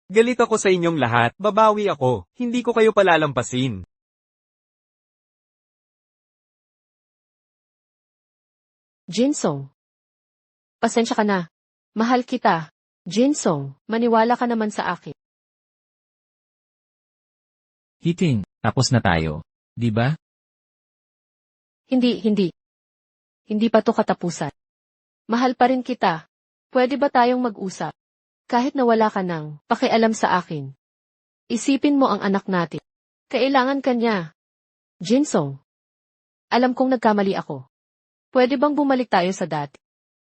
Galit ako sa inyong lahat. Babawi ako. Hindi ko kayo palalampasin. Jinsong. Pasensya ka na. Mahal kita. Jinsong, maniwala ka naman sa akin. Hiting, tapos na tayo. Di ba? Hindi. Hindi pa to katapusan. Mahal pa rin kita. Pwede ba tayong mag-usap? Kahit na wala ka nang pakialam sa akin. Isipin mo ang anak natin. Kailangan ka niya. Jinsong. Alam kong nagkamali ako. Pwede bang bumalik tayo sa dati?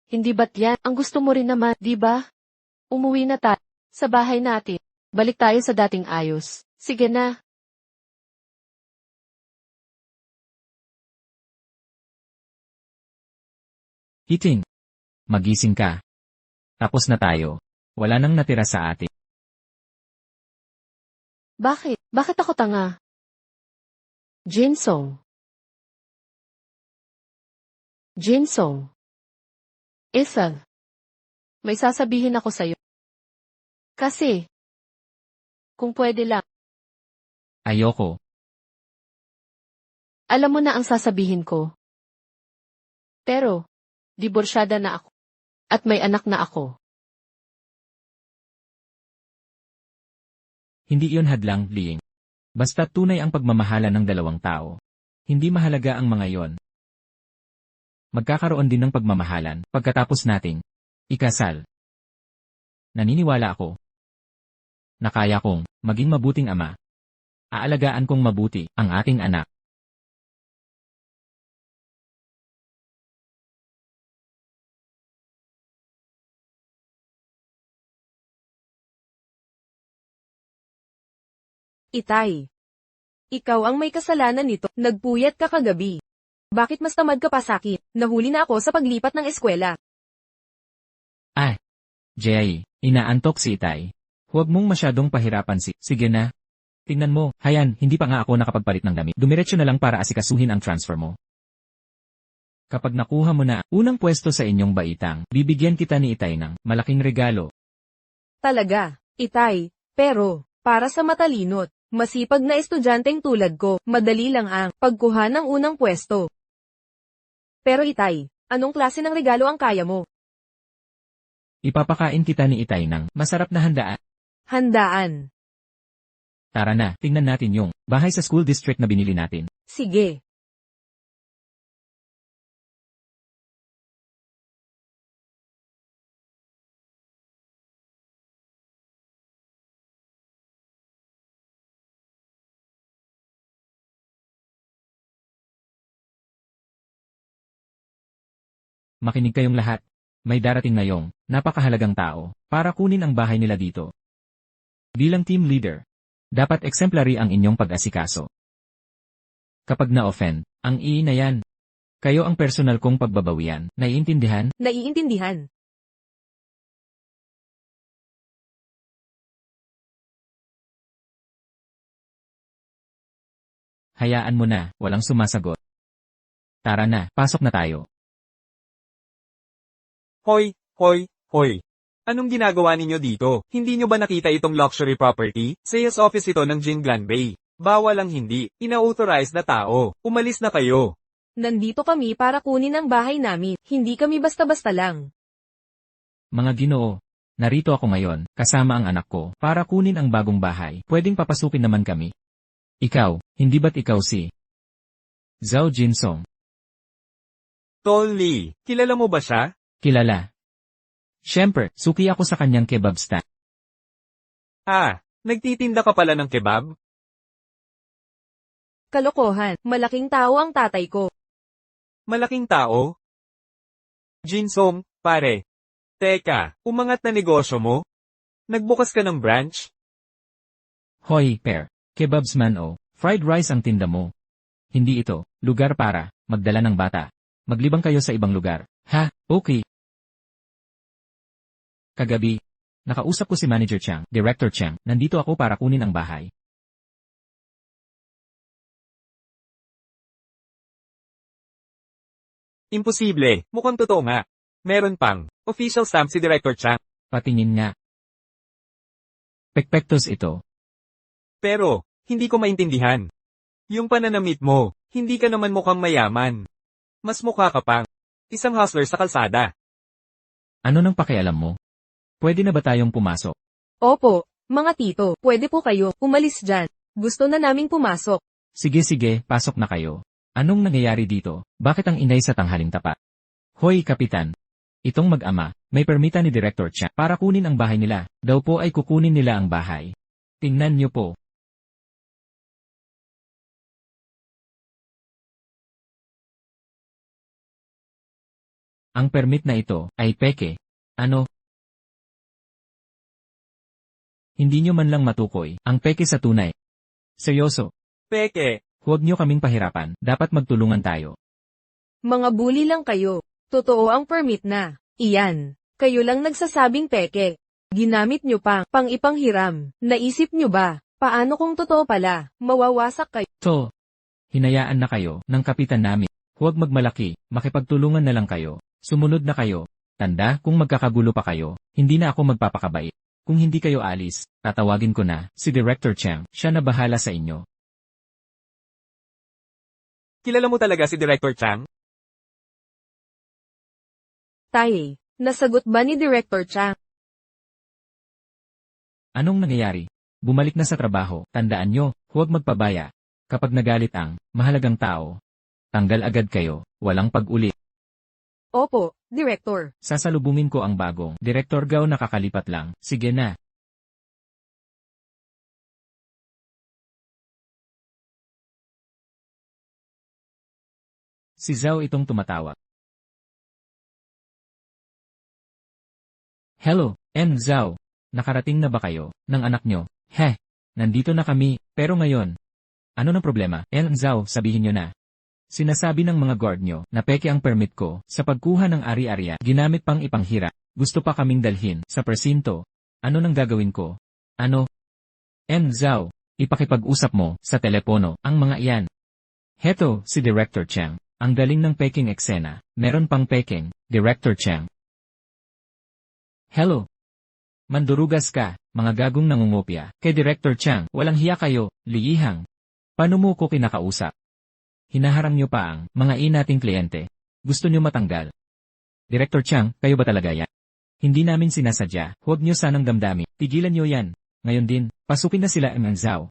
Hindi ba't yan ang gusto mo rin naman, di ba? Umuwi na tayo sa bahay natin. Balik tayo sa dating ayos. Sige na. Hiting. Magising ka. Tapos na tayo. Wala nang natira sa atin. Bakit? Bakit ako tanga? Jinsong. Ethel. May sasabihin ako sa'yo. Kasi, kung pwede lang, Ayoko. alam mo na ang sasabihin ko. Pero, diborsyada na ako. At may anak na ako. Hindi iyon hadlang, Liing. Basta tunay ang pagmamahala ng dalawang tao. Hindi mahalaga ang mga yon. Magkakaroon din ng pagmamahalan pagkatapos nating ikasal. Naniniwala ako na kaya kong maging mabuting ama. Aalagaan kong mabuti ang ating anak. Itay. Ikaw ang may kasalanan nito. Nagpuyat ka kagabi. Bakit mas tamad ka pa sa'kin? Nahuli na ako sa paglipat ng eskwela. Jay, inaantok si Itay. Huwag mong masyadong pahirapan Sige na. Tingnan mo, Hayan, hindi pa nga ako nakapagpalit ng damit. Dumiretso na lang para asikasuhin ang transfer mo. Kapag nakuha mo na unang pwesto sa inyong baitang, bibigyan kita ni Itay ng malaking regalo. Talaga, Itay, pero, para sa matalinot, masipag na estudyanteng tulad ko, madali lang ang pagkuha ng unang pwesto. Pero Itay, anong klase ng regalo ang kaya mo? Ipapakain kita ni Itay ng masarap na handaan. Handaan. Tara na, tingnan natin yung bahay sa school district na binili natin. Sige. Makinig kayong lahat. May darating ngayong napakahalagang tao para kunin ang bahay nila dito. Bilang team leader, dapat exemplary ang inyong pag-asikaso. Kapag na-offend, ang na yan. Kayo ang personal kong pagbabawian, naiintindihan? Naiintindihan. Hayaan mo na, walang sumasagot. Tara na, pasok na tayo. Hoy, hoy, hoy. Anong ginagawa ninyo dito? Hindi nyo ba nakita itong luxury property? Sales office ito ng Jean Glanbey. Bawal ang hindi. Ina-authorize na tao. Umalis na kayo. Nandito kami para kunin ang bahay namin, hindi kami basta-basta lang. Mga Ginoo, narito ako ngayon, kasama ang anak ko, para kunin ang bagong bahay. Pwedeng papasukin naman kami. Ikaw, hindi ba't ikaw si Zhao Jinsong? Tol Lee, kilala mo ba siya? Kilala. Siyempre, suki ako sa kanyang kebab stand. Ah, nagtitinda ka pala ng kebab? Kalokohan, malaking tao ang tatay ko. Malaking tao? Jinsong, pare. Teka, umangat na negosyo mo? Nagbukas ka ng branch? Hoy, pair. Kebabs man o, fried rice ang tinda mo. Hindi ito, lugar para magdala ng bata. Maglibang kayo sa ibang lugar. Ha, okay. Kagabi, nakausap ko si Manager Chang, Director Chang, nandito ako para kunin ang bahay. Imposible, mukhang totoo nga. Meron pang, official stamp si Director Chang. Patingin nga. Pekpektos ito. Pero, hindi ko maintindihan. Yung pananamit mo, hindi ka naman mukhang mayaman. Mas mukha ka pang isang hustler sa kalsada. Ano nang pakialam mo? Pwede na ba tayong pumasok? Opo, mga tito, pwede po kayo, umalis dyan. Gusto na naming pumasok. Sige, pasok na kayo. Anong nangyayari dito? Bakit ang inay sa tanghaling tapat? Hoy, Kapitan. Itong mag-ama, may permita ni Director Chang para kunin ang bahay nila. Daw po ay kukunin nila ang bahay. Tingnan niyo po. Ang permit na ito ay peke. Ano? Hindi nyo man lang matukoy ang peke sa tunay. Seryoso, Peke, huwag nyo kaming pahirapan, dapat magtulungan tayo. Mga bully lang kayo. Totoo ang permit na. Iyan. Kayo lang nagsasabing peke. Ginamit nyo pang ipanghiram. Naisip nyo ba? Paano kung totoo pala? Mawawasak kayo. So, hinayaan na kayo ng kapitan namin. Huwag magmalaki, makipagtulungan na lang kayo. Sumunod na kayo. Tanda, kung magkakagulo pa kayo, hindi na ako magpapakabait. Kung hindi kayo alis, tatawagin ko na si Director Chang, siya na bahala sa inyo. kilala mo talaga si Director Chang? Taye, nasagot ba ni Director Chang? Anong nangyayari? Bumalik na sa trabaho, tandaan nyo, huwag magpabaya. Kapag nagalit ang mahalagang tao, tanggal agad kayo, walang pag-ulit. Opo, Director. Sasalubungin ko ang bagong Director Gao nakakalipat lang, sige na. Si Zhao itong tumatawag. Hello, Zhao. Nakarating na ba kayo ng anak nyo? Heh, nandito na kami, pero ngayon. Ano ng problema? Zhao, sabihin nyo na. Sinasabi ng mga guard nyo na peke ang permit ko sa pagkuha ng ari-ariya ginamit pang ipanghira. Gusto pa kaming dalhin sa presinto. Ano nang gagawin ko? Ano? Zhao, ipakipag-usap mo sa telepono ang mga iyan. Heto, si Director Chang. Ang galing ng peking eksena. Meron pang peking, Director Chang. Hello. Mandurugas ka, mga gagong nangungopia. Kay Director Chang, walang hiya kayo, liyihang. Paano mo ko kinakausap? Hinaharang nyo pa ang mga nating kliyente. Gusto nyo matanggal. Director Chang, kayo ba talaga yan? Hindi namin sinasadya, huwag nyo sanang damdamin. Tigilan nyo yan. Ngayon din, pasukin na sila Meng Zhao.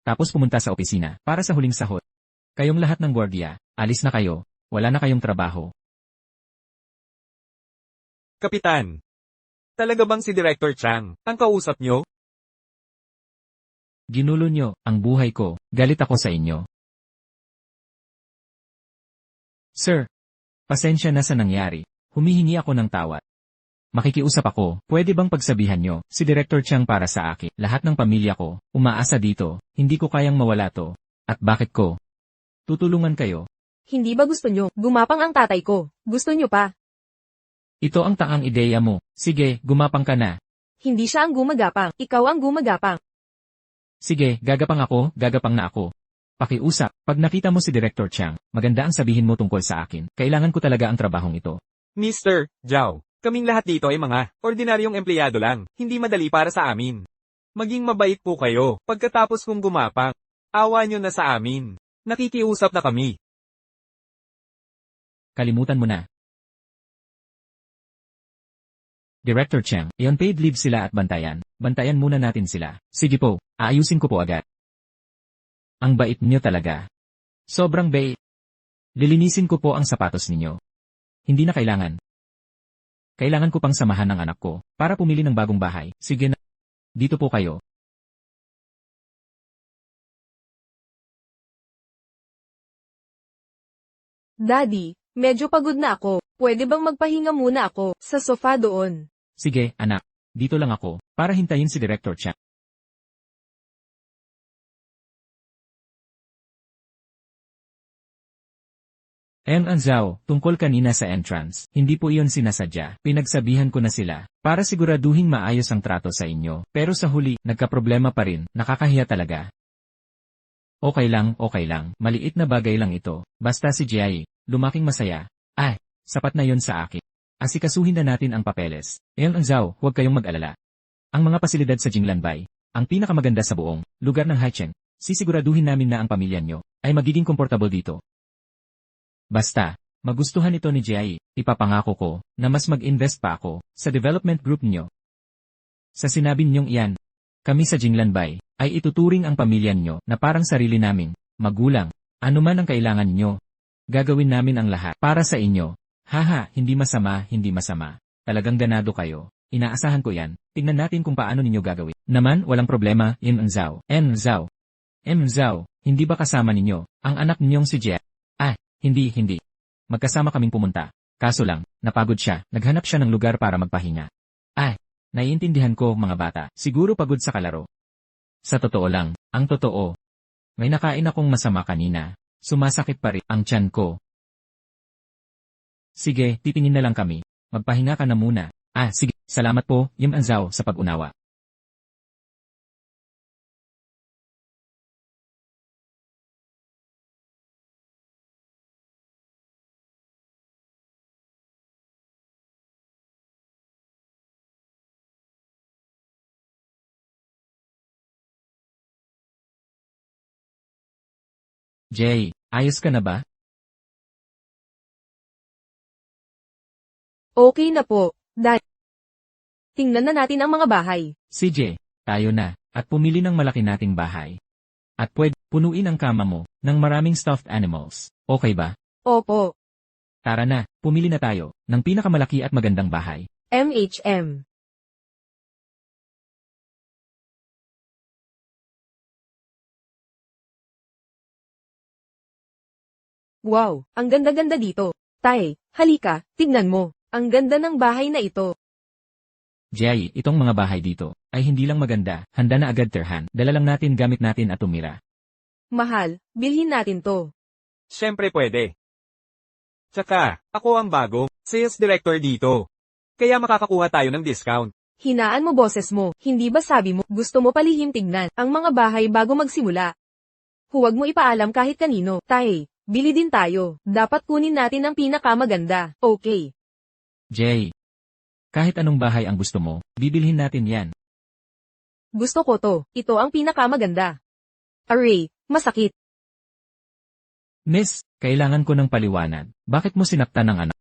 Tapos pumunta sa opisina, para sa huling sahod. Kayong lahat ng gwardiya, alis na kayo, wala na kayong trabaho. Kapitan. Talaga bang si Director Chang ang kausap nyo? Ginulo nyo ang buhay ko, galit ako sa inyo. Sir, pasensya na sa nangyari, humihingi ako ng tawad. Makikiusap ako, pwede bang pagsabihan nyo, si Director Chang para sa akin, lahat ng pamilya ko, umaasa dito, hindi ko kayang mawala to. At bakit ko? Tutulungan kayo. Hindi ba gusto nyo? Gumapang ang tatay ko. Gusto nyo pa? Ito ang taang ideya mo. Sige, gumapang ka na. Hindi siya ang gumagapang. Ikaw ang gumagapang. Sige, gagapang na ako. Pakiusap, pag nakita mo si Director Chang, maganda ang sabihin mo tungkol sa akin. Kailangan ko talaga ang trabahong ito. Mr. Zhao, kaming lahat dito ay mga ordinaryong empleyado lang. Hindi madali para sa amin. Maging mabait po kayo. Pagkatapos kong gumapang, awa nyo na sa amin. Nakikiusap na kami. Kalimutan mo na. Director Chang, i-unpaid leave sila at bantayan. Bantayan muna natin sila. Sige po, aayusin ko po agad. Ang bait niyo talaga. Sobrang bait. Lilinisin ko po ang sapatos ninyo. Hindi na kailangan. Kailangan ko pang samahan ng anak ko, para pumili ng bagong bahay. Sige na. Dito po kayo. Daddy, medyo pagod na ako. Pwede bang magpahinga muna ako sa sofa doon? Sige, anak. Dito lang ako, para hintayin si Director Chang. Zhao, tungkol kanina sa entrance, hindi po iyon sinasadya. Pinagsabihan ko na sila, para siguraduhin maayos ang trato sa inyo. Pero sa huli, nagkaproblema pa rin, nakakahiya talaga. Okay lang, maliit na bagay lang ito. Basta si Jiai, lumaking masaya. Ay, sapat na yon sa akin. Asikasuhin na natin ang papeles. Zhao, huwag kayong mag-alala. Ang mga pasilidad sa Jinglanbay, ang pinakamaganda sa buong lugar ng Haicheng, sisiguraduhin namin na ang pamilya nyo ay magiging komportable dito. Basta, magustuhan ito ni Jiai, ipapangako ko na mas mag-invest pa ako sa development group nyo. Sa sinabi ninyong iyan, kami sa Jinglanbay ay ituturing ang pamilya nyo na parang sarili naming magulang. Ano man ang kailangan nyo, gagawin namin ang lahat para sa inyo. Haha, hindi masama. Talagang ganado kayo. Inaasahan ko yan. Tingnan natin kung paano ninyo gagawin. Naman, walang problema, Zhao. Zhao, hindi ba kasama ninyo ang anak ninyong si Jie? Hindi. Magkasama kaming pumunta. Kaso lang, napagod siya, naghanap siya ng lugar para magpahinga. Naiintindihan ko mga bata, siguro pagod sa kalaro. Sa totoo lang, ang totoo. May nakain akong masama kanina. Sumasakit pa rin ang tiyan ko. Sige, titingin na lang kami. Magpahinga ka na muna. Sige, salamat po, Zhao, sa pag-unawa. Jay, ayos ka na ba? Okay na po, Dad. Tingnan na natin ang mga bahay. CJ, tayo na, at pumili ng malaki nating bahay. At pwede, punuin ang kama mo ng maraming stuffed animals. Okay ba? Opo. Tara na, pumili na tayo ng pinakamalaki at magandang bahay. MHM. Wow, ang ganda-ganda dito. Tay, halika, tignan mo. Ang ganda ng bahay na ito. Jay, itong mga bahay dito ay hindi lang maganda, handa na agad tirhan. Dala lang natin gamit natin at tumira. Mahal, bilhin natin to. Siyempre pwede. Tsaka, ako ang bago, sales director dito. Kaya makakakuha tayo ng discount. Hinaan mo boses mo, hindi ba sabi mo, gusto mo palihim tignan ang mga bahay bago magsimula? Huwag mo ipaalam kahit kanino. Tay, Bili din tayo. Dapat kunin natin ang pinakamaganda. Okay. Jay. Kahit anong bahay ang gusto mo, bibilhin natin yan. Gusto ko to. Ito ang pinakamaganda. Aray, masakit. Miss, kailangan ko ng paliwanag. Bakit mo sinaktan ng anak?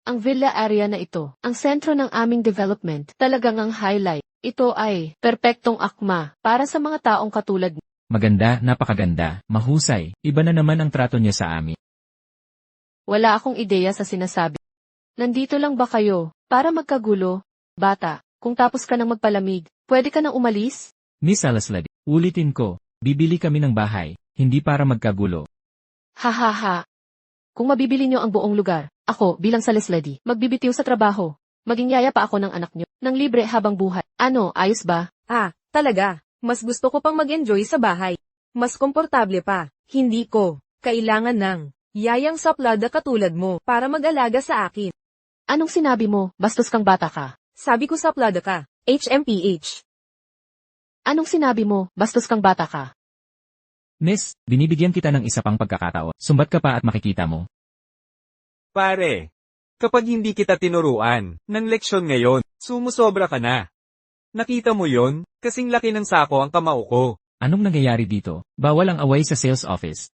Ang villa area na ito, ang sentro ng aming development, talagang ang highlight. Ito ay perpektong akma para sa mga taong katulad niyo. Maganda, napakaganda, mahusay. Iba na naman ang trato niya sa amin. Wala akong ideya sa sinasabi. Nandito lang ba kayo para magkagulo? Bata, kung tapos ka nang magpalamig, pwede ka nang umalis? Miss Alasladi, ulitin ko, bibili kami ng bahay, hindi para magkagulo. Hahaha. Kung mabibili niyo ang buong lugar, ako bilang Saleslady, magbibitiw sa trabaho. Maging yaya pa ako ng anak niyo, ng libre habang buhay. Ano, ayos ba? Ah, talaga. Mas gusto ko pang mag-enjoy sa bahay. Mas komportable pa. Hindi ko kailangan ng yayang saplada katulad mo para mag-alaga sa akin. Anong sinabi mo? Bastos kang bata ka. Sabi ko saplada ka. HMPH. Anong sinabi mo? Bastos kang bata ka. Miss, binibigyan kita ng isa pang pagkakataon. Sumbat ka pa at makikita mo. Pare, kapag hindi kita tinuruan ng leksyon ngayon, sumusobra ka na. Nakita mo yon? Kasing laki ng sako ang kamao ko. Anong nangyayari dito? Bawal ang away sa sales office.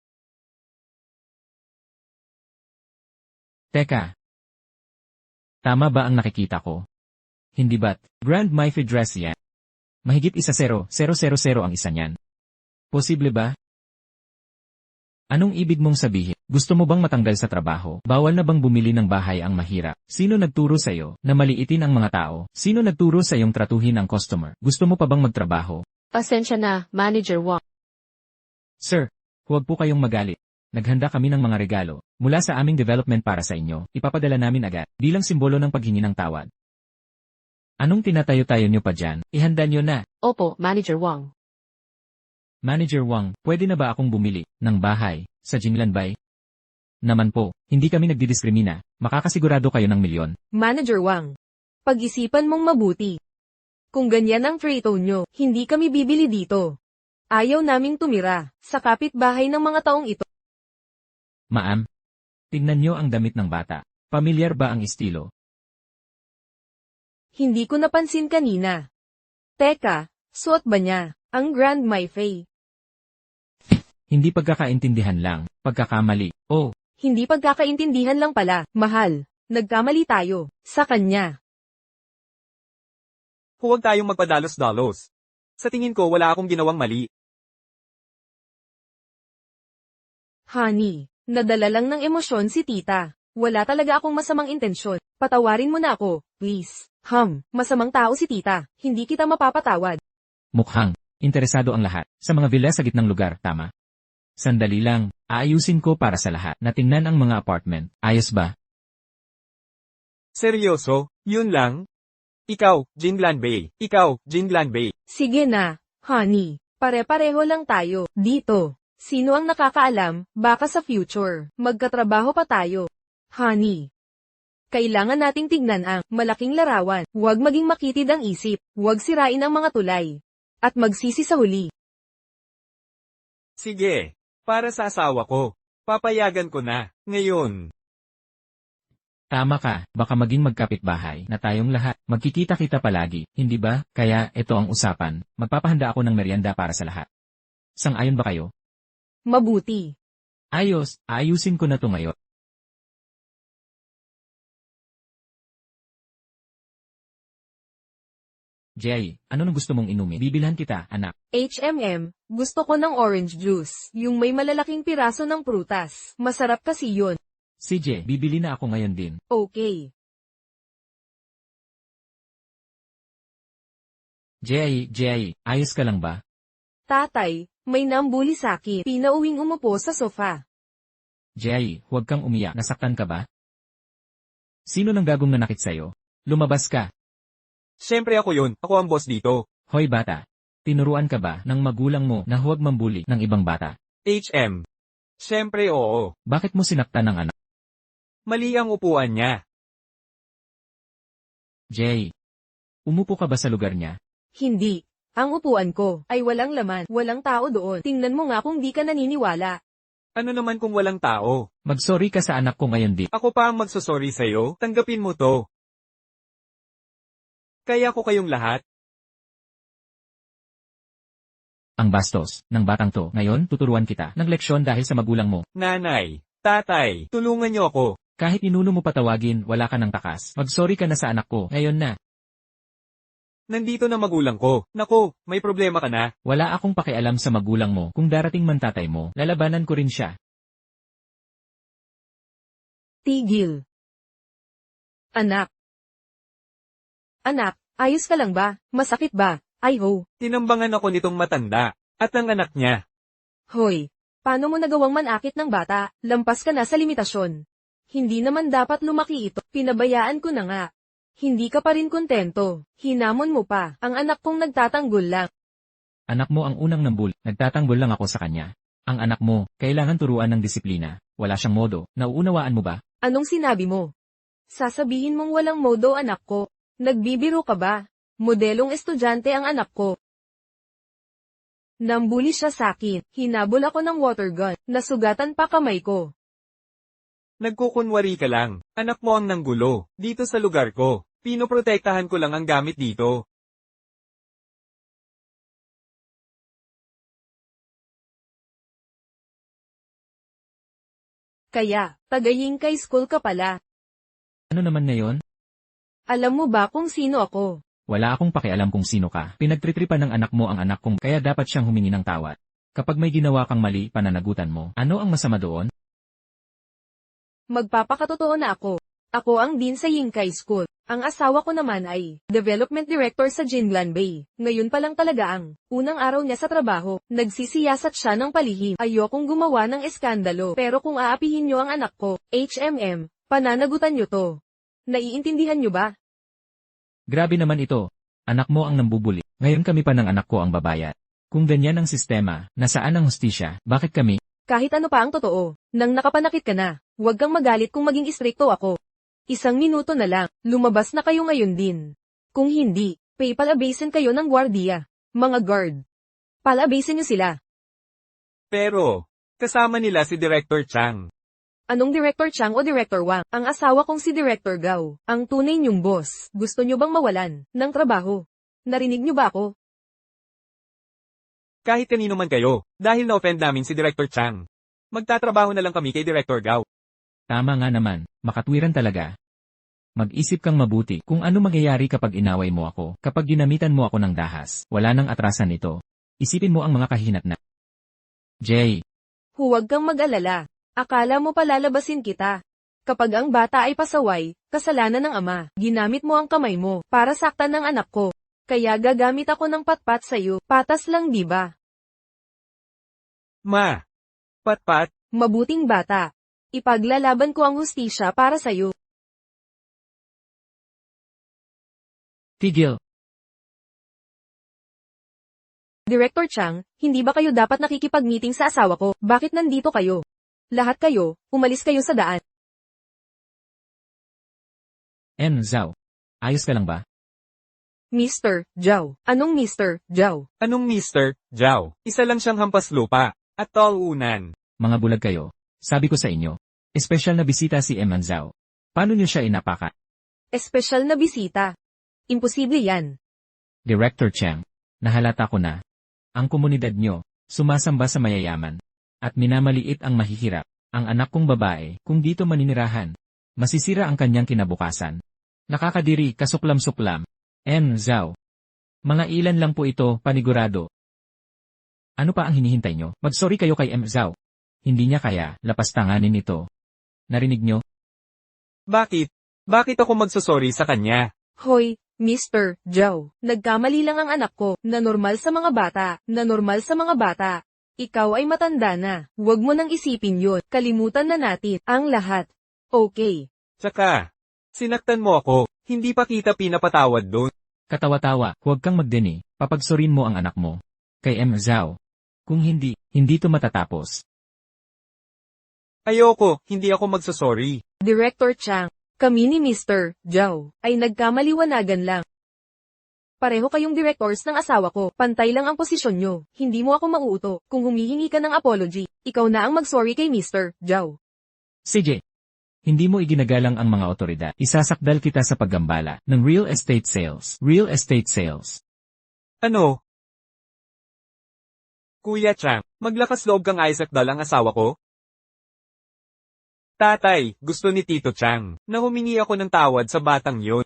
Teka. Tama ba ang nakikita ko? Hindi ba't, Grand Myfi dress yan? Mahigit 1,000,000 ang isa niyan. Posible ba? Anong ibig mong sabihin? Gusto mo bang matanggal sa trabaho? Bawal na bang bumili ng bahay ang mahirap? Sino nagturo sa'yo na maliitin ang mga tao? Sino nagturo sa iyong tratuhin ang customer? Gusto mo pa bang magtrabaho? Pasensya na, Manager Wang. Sir, huwag po kayong magalit. Naghanda kami ng mga regalo mula sa aming development para sa inyo. Ipapadala namin agad bilang simbolo ng paghingi ng tawad. Anong tinatayo-tayo nyo pa dyan? Ihanda nyo na. Opo, Manager Wang. Manager Wang, pwede na ba akong bumili ng bahay sa Jinlanbay? Naman po, hindi kami nagdidiskrimina. Makakasigurado kayo ng milyon. Manager Wang. Pag-isipan mong mabuti. Kung ganyan ang trato nyo, hindi kami bibili dito. Ayaw naming tumira sa kapitbahay ng mga taong ito. Ma'am, tingnan nyo ang damit ng bata. Pamilyar ba ang estilo? Hindi ko napansin kanina. Teka, suot ba niya ang Grand Myfi? Hindi pagkakaintindihan lang, pagkakamali. Oh, Hindi pagkakaintindihan lang pala. Mahal, nagkamali tayo sa kanya. Huwag tayong magpadalos-dalos. Sa tingin ko wala akong ginawang mali. Honey, nadala lang ng emosyon si tita. Wala talaga akong masamang intensyon. Patawarin mo na ako, please. Masamang tao si tita. Hindi kita mapapatawad. mukhang interesado ang lahat sa mga villa sa gitnang lugar, tama? Sandali lang, aayusin ko para sa lahat na tingnan ang mga apartment. Ayos ba? Seryoso, yun lang? Ikaw, Jinlanbay. Ikaw, Jinlanbay. Sige na, honey. Pare-pareho lang tayo dito. Sino ang nakakaalam, baka sa future, magkatrabaho pa tayo. Honey. Kailangan nating tignan ang malaking larawan. Huwag maging makitid ang isip. Huwag sirain ang mga tulay. At magsisi sa huli. Sige, para sa asawa ko. Papayagan ko na, ngayon. Tama ka, baka maging magkapitbahay na tayong lahat. Magkikita-kita palagi, hindi ba? Kaya, ito ang usapan. Magpapahanda ako ng merienda para sa lahat. Sang-ayon ba kayo? Mabuti. Ayos, aayusin ko na to ngayon. Jay, ano nang gusto mong inumin? Bibilhan kita, anak. Gusto ko ng orange juice. Yung may malalaking piraso ng prutas. Masarap kasi yun. CJ, bibili na ako ngayon din. Okay. Jay, ayos ka lang ba? Tatay, may nambuli sa'kin. Pinauwing umupo sa sofa. Jay, huwag kang umiyak. Nasaktan ka ba? Sino nang gagong nanakit sa'yo? Lumabas ka. Siyempre ako yun, ako ang boss dito. Hoy bata, tinuruan ka ba ng magulang mo na huwag mambuli ng ibang bata? Siyempre oo. Bakit mo sinaktan ng anak? Mali ang upuan niya. Jay, umupo ka ba sa lugar niya? Hindi. Ang upuan ko ay walang laman, walang tao doon. Tingnan mo nga kung di ka naniniwala. Ano naman kung walang tao? Mag-sorry ka sa anak ko ngayon, Dick. Ako pa ang magsosorry sa'yo, tanggapin mo to. Kaya ko kayong lahat. Ang bastos ng batang to. Ngayon, tuturuan kita ng leksyon dahil sa magulang mo. Nanay, tatay, tulungan niyo ako. Kahit inuno mo patawagin, wala ka ng takas. Mag-sorry ka na sa anak ko. Ngayon na. Nandito na magulang ko. Naku, may problema ka na. Wala akong pakialam sa magulang mo. Kung darating man tatay mo, lalabanan ko rin siya. Tigil. Anak. Anak, ayos ka lang ba? Masakit ba? Ay ho. Tinambangan ako nitong matanda. At ang anak niya. Hoy, paano mo nagawang manakit ng bata? Lampas ka na sa limitasyon. Hindi naman dapat lumaki ito. Pinabayaan ko na nga. Hindi ka pa rin kontento. Hinamon mo pa. Ang anak kong nagtatanggol lang. Anak mo ang unang nambul. Nagtatanggol lang ako sa kanya. Ang anak mo, kailangan turuan ng disiplina. Wala siyang modo. Nauunawaan mo ba? Anong sinabi mo? Sasabihin mong walang modo anak ko. Nagbibiro ka ba? Modelong estudyante ang anak ko. Nambuli siya sakin. Hinabol ako ng water gun. Nasugatan pa kamay ko. Nagkukunwari ka lang. Anak mo ang nanggulo. Dito sa lugar ko. Pinoprotektahan ko lang ang gamit dito. Kaya, taga-Yingkay School ka pala. Ano naman ngayon? Alam mo ba kung sino ako? Wala akong pakialam kung sino ka. Pinagtritripan ng anak mo ang anak kong kaya dapat siyang humingi ng tawad. Kapag may ginawa kang mali, pananagutan mo. Ano ang masama doon? Magpapakatotoo na ako. Ako ang dean sa Yingkay School. Ang asawa ko naman ay Development Director sa Jinlan Bay. Ngayon pa lang talaga ang unang araw niya sa trabaho. Nagsisiyasat siya ng palihim. Ayokong gumawa ng eskandalo. Pero kung aapihin niyo ang anak ko, HMM, pananagutan niyo to. Naiintindihan niyo ba? Grabe naman ito. Anak mo ang nambubuli. Ngayon kami pa ng anak ko ang babayad. Kung ganyan ang sistema, nasaan ang hustisya? Bakit kami? Kahit ano pa ang totoo, nang nakapanakit ka na, huwag kang magalit kung maging istrikto ako. 1 minuto na lang, lumabas na kayo ngayon din. Kung hindi, palabasin kayo ng gwardiya. Mga guard. Palabasin niyo sila. Pero, kasama nila si Director Chang. Anong Director Chang o Director Wang? Ang asawa kong si Director Gao, ang tunay niyong boss. Gusto niyo bang mawalan ng trabaho? Narinig niyo ba ako? Kahit kanino man kayo, dahil na-offend namin si Director Chang. Magtatrabaho na lang kami kay Director Gao. Tama nga naman, makatwiran talaga. Mag-isip kang mabuti kung ano mangyayari kapag inaway mo ako, kapag ginamitan mo ako ng dahas. Wala nang atrasan ito. Isipin mo ang mga kahinat na. Jay, Huwag kang mag-alala. Akala mo palalabasin kita. Kapag ang bata ay pasaway, kasalanan ng ama, ginamit mo ang kamay mo para saktan ng anak ko. Kaya gagamit ako ng patpat sa'yo. Patas lang di ba? Ma! Patpat! Mabuting bata. Ipaglalaban ko ang hustisya para sa'yo. tigil. Director Chang, hindi ba kayo dapat nakikipag-meeting sa asawa ko? Bakit nandito kayo? Lahat kayo, umalis kayo sa daan. Zhao. Ayos ka lang ba? Mr. Zhao. Anong Mr. Zhao? Anong Mr. Zhao? Isa lang siyang hampas lupa. At taunan. Mga bulag kayo. Sabi ko sa inyo. Espesyal na bisita si Zhao. Paano niyo siya inapaka? Espesyal na bisita. Imposible yan. Director Chang. Nahalata ko na. Ang komunidad niyo, sumasamba sa mayayaman. At minamaliit ang mahihirap. Ang anak kong babae, kung dito maninirahan. Masisira ang kanyang kinabukasan. Nakakadiri, kasuklam-suklam. Zhao. Mga ilan lang po ito, panigurado. Ano pa ang hinihintay nyo? Mag-sorry kayo kay Zhao. Hindi niya kaya, lapastanganin ito. Narinig nyo? Bakit? Bakit ako magsosorry sa kanya? Hoy, Mr. Zhao. Nagkamali lang ang anak ko, na normal sa mga bata, na normal sa mga bata. Ikaw ay matanda na, huwag mo nang isipin yun, kalimutan na natin, ang lahat. Okay. Tsaka, sinaktan mo ako, hindi pa kita pinapatawad doon. Katawa-tawa, huwag kang magdeni, papagsorin mo ang anak mo. Kay Zhao. Kung hindi, hindi ito matatapos. Ayoko, hindi ako magsosorry. Director Chang, kami ni Mr. Zhao, ay nagkamaliwanagan lang. Pareho kayong directors ng asawa ko. Pantay lang ang posisyon nyo. Hindi mo ako mauuto. Kung humihingi ka ng apology, ikaw na ang mag-sorry kay Mr. Zhao. CJ, hindi mo iginagalang ang mga otoridad. Isasakdal kita sa paggambala ng real estate sales. Real estate sales. Ano? Kuya Chang, maglakas loob kang isakdal ang asawa ko? Tatay, gusto ni Tito Chang na humingi ako ng tawad sa batang yun.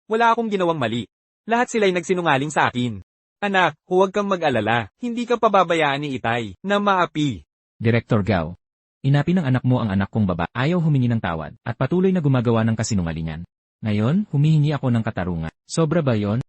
Wala akong ginawang mali. Lahat sila'y nagsinungaling sa akin. Anak, huwag kang mag-alala. Hindi ka pababayaan ni Itay na maapi. Director Gao, inapi ng anak mo ang anak kong baba, ayaw humingi ng tawad, at patuloy na gumagawa ng kasinungalingan. Ngayon, humihingi ako ng katarungan. Sobra ba yon?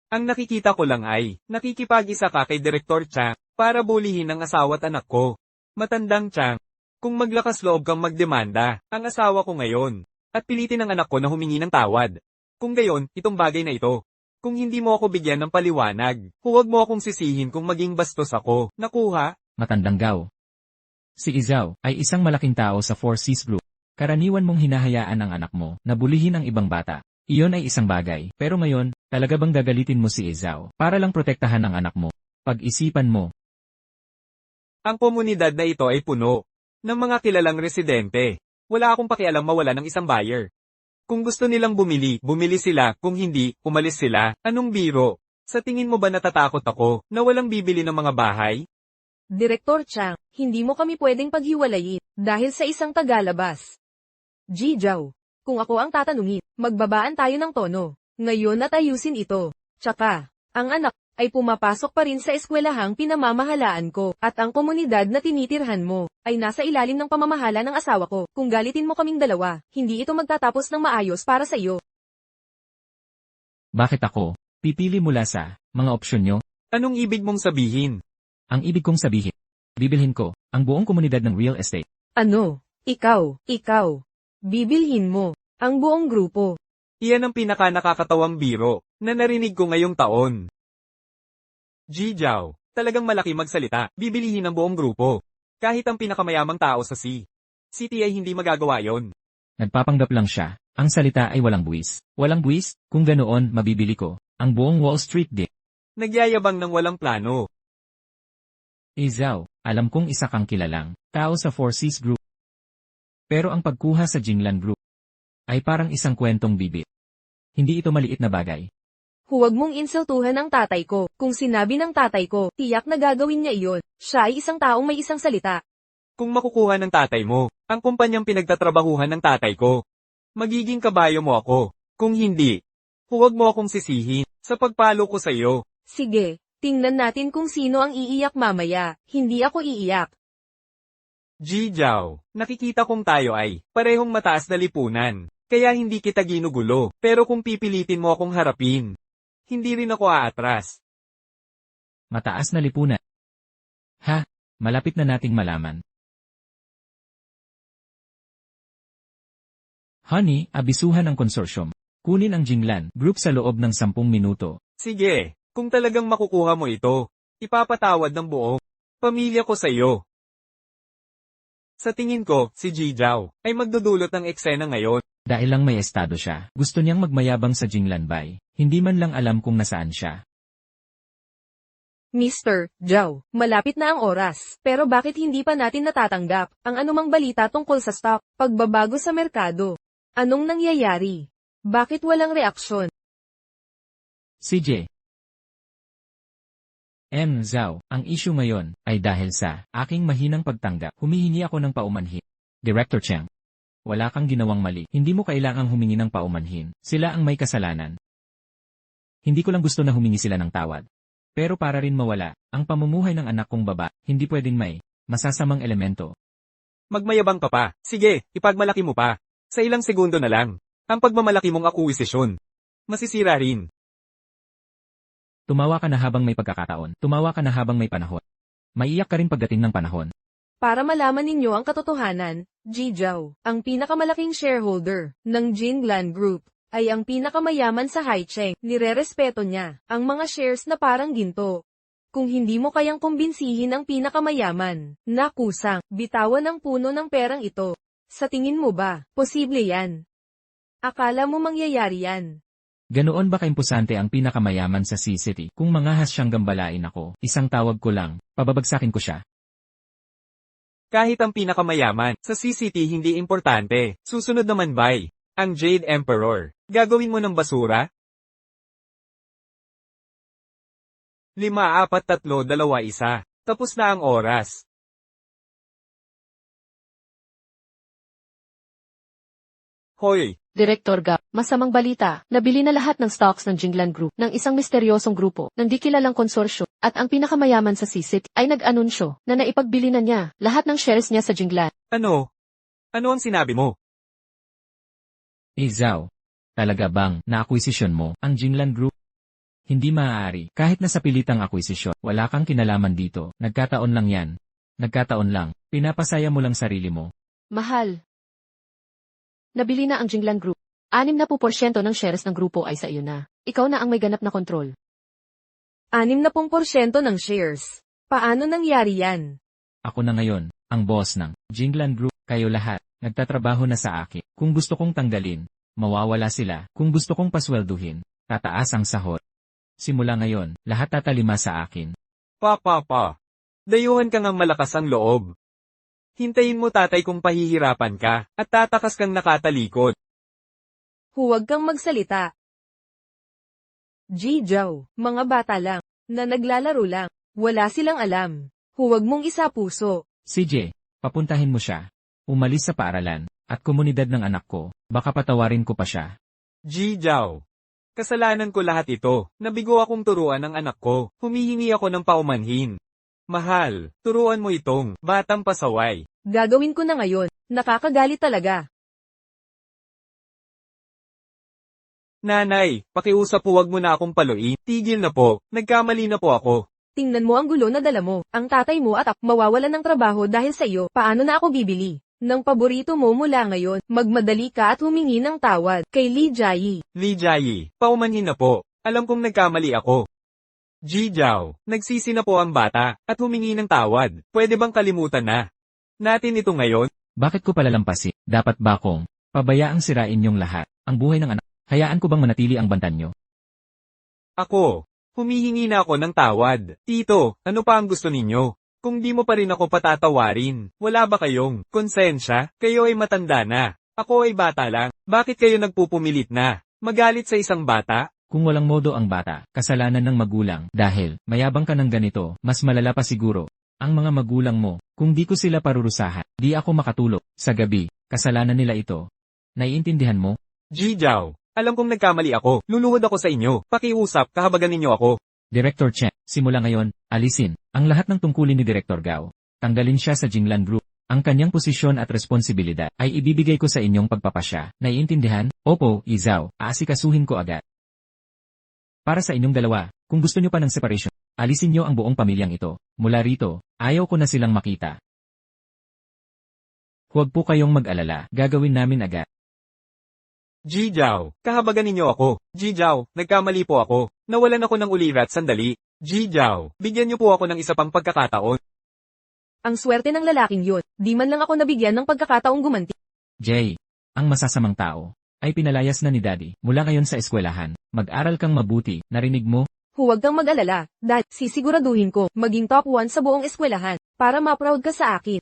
Ang nakikita ko lang ay, nakikipag-isa ka kay Director Chang para bulihin ang asawa at anak ko. Matandang Chang, kung maglakas loob kang magdemanda, ang asawa ko ngayon, at pilitin ang anak ko na humingi ng tawad. Kung gayon, itong bagay na ito. Kung hindi mo ako bigyan ng paliwanag, huwag mo akong sisihin kung maging bastos ako. Nakuha? Matandang Gao. Si Izao ay isang malaking tao sa Four Seas Group. Karaniwan mong hinahayaan ang anak mo na bulihin ang ibang bata. Iyon ay isang bagay. Pero ngayon, talaga bang gagalitin mo si Izao para lang protektahan ang anak mo? Pag-isipan mo. Ang komunidad na ito ay puno ng mga kilalang residente. Wala akong pakialam mawala ng isang buyer. Kung gusto nilang bumili, bumili sila. Kung hindi, umalis sila. Anong biro? Sa tingin mo ba natatakot ako na walang bibili ng mga bahay? Director Chang, hindi mo kami pwedeng paghiwalayin dahil sa isang tagalabas. Ji Zhao, kung ako ang tatanungin, magbabaan tayo ng tono. Ngayon at ayusin ito. Tsaka, ang anak ay pumapasok pa rin sa eskwelahang pinamamahalaan ko, at ang komunidad na tinitirhan mo ay nasa ilalim ng pamamahala ng asawa ko. Kung galitin mo kaming dalawa, hindi ito magtatapos ng maayos para sa iyo. Bakit ako? Pipili mula sa mga opsyon nyo? Anong ibig mong sabihin? Ang ibig kong sabihin, bibilhin ko ang buong komunidad ng real estate. Ano? Ikaw. Bibilhin mo ang buong grupo. Iyan ang pinaka-nakakatawang biro na narinig ko ngayong taon. Ji Zhao, talagang malaki magsalita, bibilihin ang buong grupo. Kahit ang pinakamayamang tao sa city ay hindi magagawa yon. Nagpapanggap lang siya. Ang salita ay walang buwis. Walang buwis? Kung ganoon, mabibili ko ang buong Wall Street din. Nagyayabang ng walang plano. Izao, alam kong isa kang kilalang tao sa Four Seas Group. Pero ang pagkuha sa Jinglan Group ay parang isang kwentong bibit. Hindi ito maliit na bagay. Huwag mong insultuhan ang tatay ko. Kung sinabi ng tatay ko, tiyak na gagawin niya iyon. Siya ay isang taong may isang salita. Kung makukuha ng tatay mo, ang kumpanyang pinagtatrabahuhan ng tatay ko, magiging kabayo mo ako. Kung hindi, huwag mo akong sisihin sa pagpalo ko sa iyo. Sige, tingnan natin kung sino ang iiyak mamaya. Hindi ako iiyak. Ji Zhao, nakikita kong tayo ay parehong mataas na lipunan, kaya hindi kita ginugulo. Pero kung pipilitin mo akong harapin, hindi rin ako aatras. Mataas na lipunan. Ha, malapit na nating malaman. Honey, abisuhan ang konsorsyum. Kunin ang Jinglan Group sa loob ng 10 minuto. Sige, kung talagang makukuha mo ito, ipapatawad ng buong pamilya ko sa iyo. Sa tingin ko, si Ji Zhao ay magdudulot ng eksena ngayon. Dahil lang may estado siya, gusto niyang magmayabang sa Jinglan Bay. Hindi man lang alam kung nasaan siya. Mr. Zhao, malapit na ang oras. Pero bakit hindi pa natin natatanggap ang anumang balita tungkol sa stock, pagbabago sa merkado? Anong nangyayari? Bakit walang reaksyon? CJ. Zhao, ang issue ngayon ay dahil sa aking mahinang pagtanggap. Humihingi ako ng paumanhin. Director Chang. Wala kang ginawang mali. Hindi mo kailangang humingi ng paumanhin. Sila ang may kasalanan. Hindi ko lang gusto na humingi sila ng tawad. Pero para rin mawala ang pamumuhay ng anak kong baba, hindi pwedeng may masasamang elemento. Magmayabang ka pa. Sige, ipagmalaki mo pa. Sa ilang segundo na lang. Ang pagmamalaki mong akuisisyon. Masisira rin. Tumawa ka na habang may pagkakataon. Tumawa ka na habang may panahon. Maiyak ka rin pagdating ng panahon. Para malaman ninyo ang katotohanan, Ji Zhao, ang pinakamalaking shareholder ng Jinglan Group, ay ang pinakamayaman sa Haicheng. Nirerespeto niya ang mga shares na parang ginto. Kung hindi mo kayang kumbinsihin ang pinakamayaman, kusang, bitawan ang puno ng perang ito. Sa tingin mo ba, posible yan? Akala mo mangyayari yan? Ganoon ba kaimpusante ang pinakamayaman sa C-City? Kung mangahas siyang gambalain ako, isang tawag ko lang, pababagsakin ko siya. Kahit ang pinakamayaman, sa CCT hindi importante. Susunod naman bay. Ang Jade Emperor. Gagawin mo ng basura? 5, 4, 3, 2, 1. Tapos na ang oras. Hoy, Direktor Gao, masamang balita, nabili na lahat ng stocks ng Jinglan Group ng isang misteryosong grupo ng di kilalang konsorsyo at ang pinakamayaman sa CCT ay nag-anunsyo na naipagbili na niya lahat ng shares niya sa Jinglan. ano? Ano ang sinabi mo? Zhao, talaga bang na-akwisisyon mo ang Jinglan Group? Hindi maaari, kahit na sa pilitang akwisisyon, wala kang kinalaman dito, nagkataon lang yan. Nagkataon lang, pinapasaya mo lang sarili mo. Mahal. Nabili na ang Jinglan Group. 60% ng shares ng grupo ay sa iyo na. Ikaw na ang may ganap na kontrol. 60% ng shares. Paano nangyari yan? Ako na ngayon, ang boss ng Jinglan Group, kayo lahat, nagtatrabaho na sa akin. Kung gusto kong tanggalin, mawawala sila. Kung gusto kong paswelduhin, tataas ang sahod. Simula ngayon, lahat tatalima sa akin. Pa. Dayuhan ka ngang malakas ang loob. Hintayin mo tatay kung pahihirapan ka, at tatakas kang nakatalikod. Huwag kang magsalita. Zhao, mga bata lang, na naglalaro lang, wala silang alam. Huwag mong isa puso. CJ, papuntahin mo siya. Umalis sa paaralan, at komunidad ng anak ko, baka patawarin ko pa siya. Zhao. Kasalanan ko lahat ito. Nabigo akong turuan ng anak ko. Humihingi ako ng paumanhin. Mahal, turuan mo itong batang pasaway. Gagawin ko na ngayon. Nakakagalit talaga. Nanay, pakiusap po wag mo na akong paluin. Tigil na po, nagkamali na po ako. Tingnan mo ang gulo na dala mo. Ang tatay mo at mawawalan ng trabaho dahil sa iyo. Paano na ako bibili? Ng paborito mo mula ngayon, magmadali ka at humingi ng tawad kay Li Jiayi. Li Jiayi, paumanhin na po. Alam kong nagkamali ako. Zhao, nagsisi na po ang bata, at humingi ng tawad. Pwede bang kalimutan na natin ito ngayon? Bakit ko palalampasin? Dapat ba kong pabayaang sirain yung lahat, ang buhay ng anak? Hayaan ko bang manatili ang bantan nyo? Ako, humihingi na ako ng tawad. Tito, ano pa ang gusto ninyo? Kung di mo pa rin ako patatawarin, wala ba kayong konsensya? Kayo ay matanda na. Ako ay bata lang. Bakit kayo nagpupumilit na magalit sa isang bata? Kung walang modo ang bata, kasalanan ng magulang, dahil mayabang ka ng ganito, mas malala pa siguro. Ang mga magulang mo, kung di ko sila parurusahan, di ako makatulog. Sa gabi, kasalanan nila ito. Naiintindihan mo? Zhao, alam kong nagkamali ako. Luluhod ako sa inyo. Pakiusap, kahabagan ninyo ako. Director Chen, simula ngayon, alisin ang lahat ng tungkulin ni Director Gao. Tanggalin siya sa Jinglan Group. Ang kanyang posisyon at responsibilidad ay ibibigay ko sa inyong pagpapasya. Naiintindihan? Opo, Zhao, aasikasuhin ko agad. Para sa inyong dalawa, kung gusto nyo pa ng separation, alisin nyo ang buong pamilyang ito. Mula rito, ayaw ko na silang makita. Huwag po kayong mag-alala, gagawin namin agad. Zhao, kahabagan ninyo ako. Zhao, nagkamali po ako. Nawalan ako ng ulirat sandali. Zhao, bigyan niyo po ako ng isa pang pagkakataon. Ang swerte ng lalaking yun, di man lang ako nabigyan ng pagkakataong gumanti. Jay, ang masasamang tao, ay pinalayas na ni Daddy mula ngayon sa eskwelahan. Mag-aral kang mabuti, narinig mo? Huwag kang mag-alala, Dad, sisiguraduhin ko, maging top 1 sa buong eskwelahan, para ma-proud ka sa akin.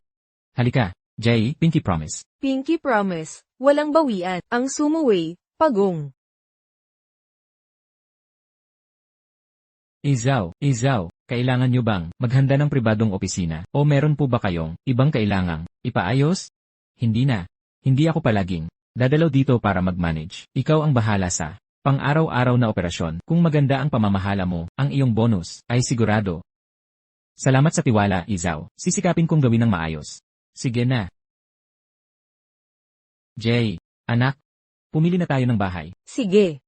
Halika, Jay, Pinky Promise. Pinky Promise, walang bawian, ang sumuway, pagong. Zhao, kailangan nyo bang maghanda ng pribadong opisina? O meron po ba kayong ibang kailangang ipaayos? Hindi na. Hindi ako palaging dadalaw dito para mag-manage. Ikaw ang bahala sa pang-araw-araw na operasyon. Kung maganda ang pamamahala mo, ang iyong bonus ay sigurado. Salamat sa tiwala, Zhao. Sisikapin kong gawin ng maayos. Sige na. Jay, anak, pumili na tayo ng bahay. Sige.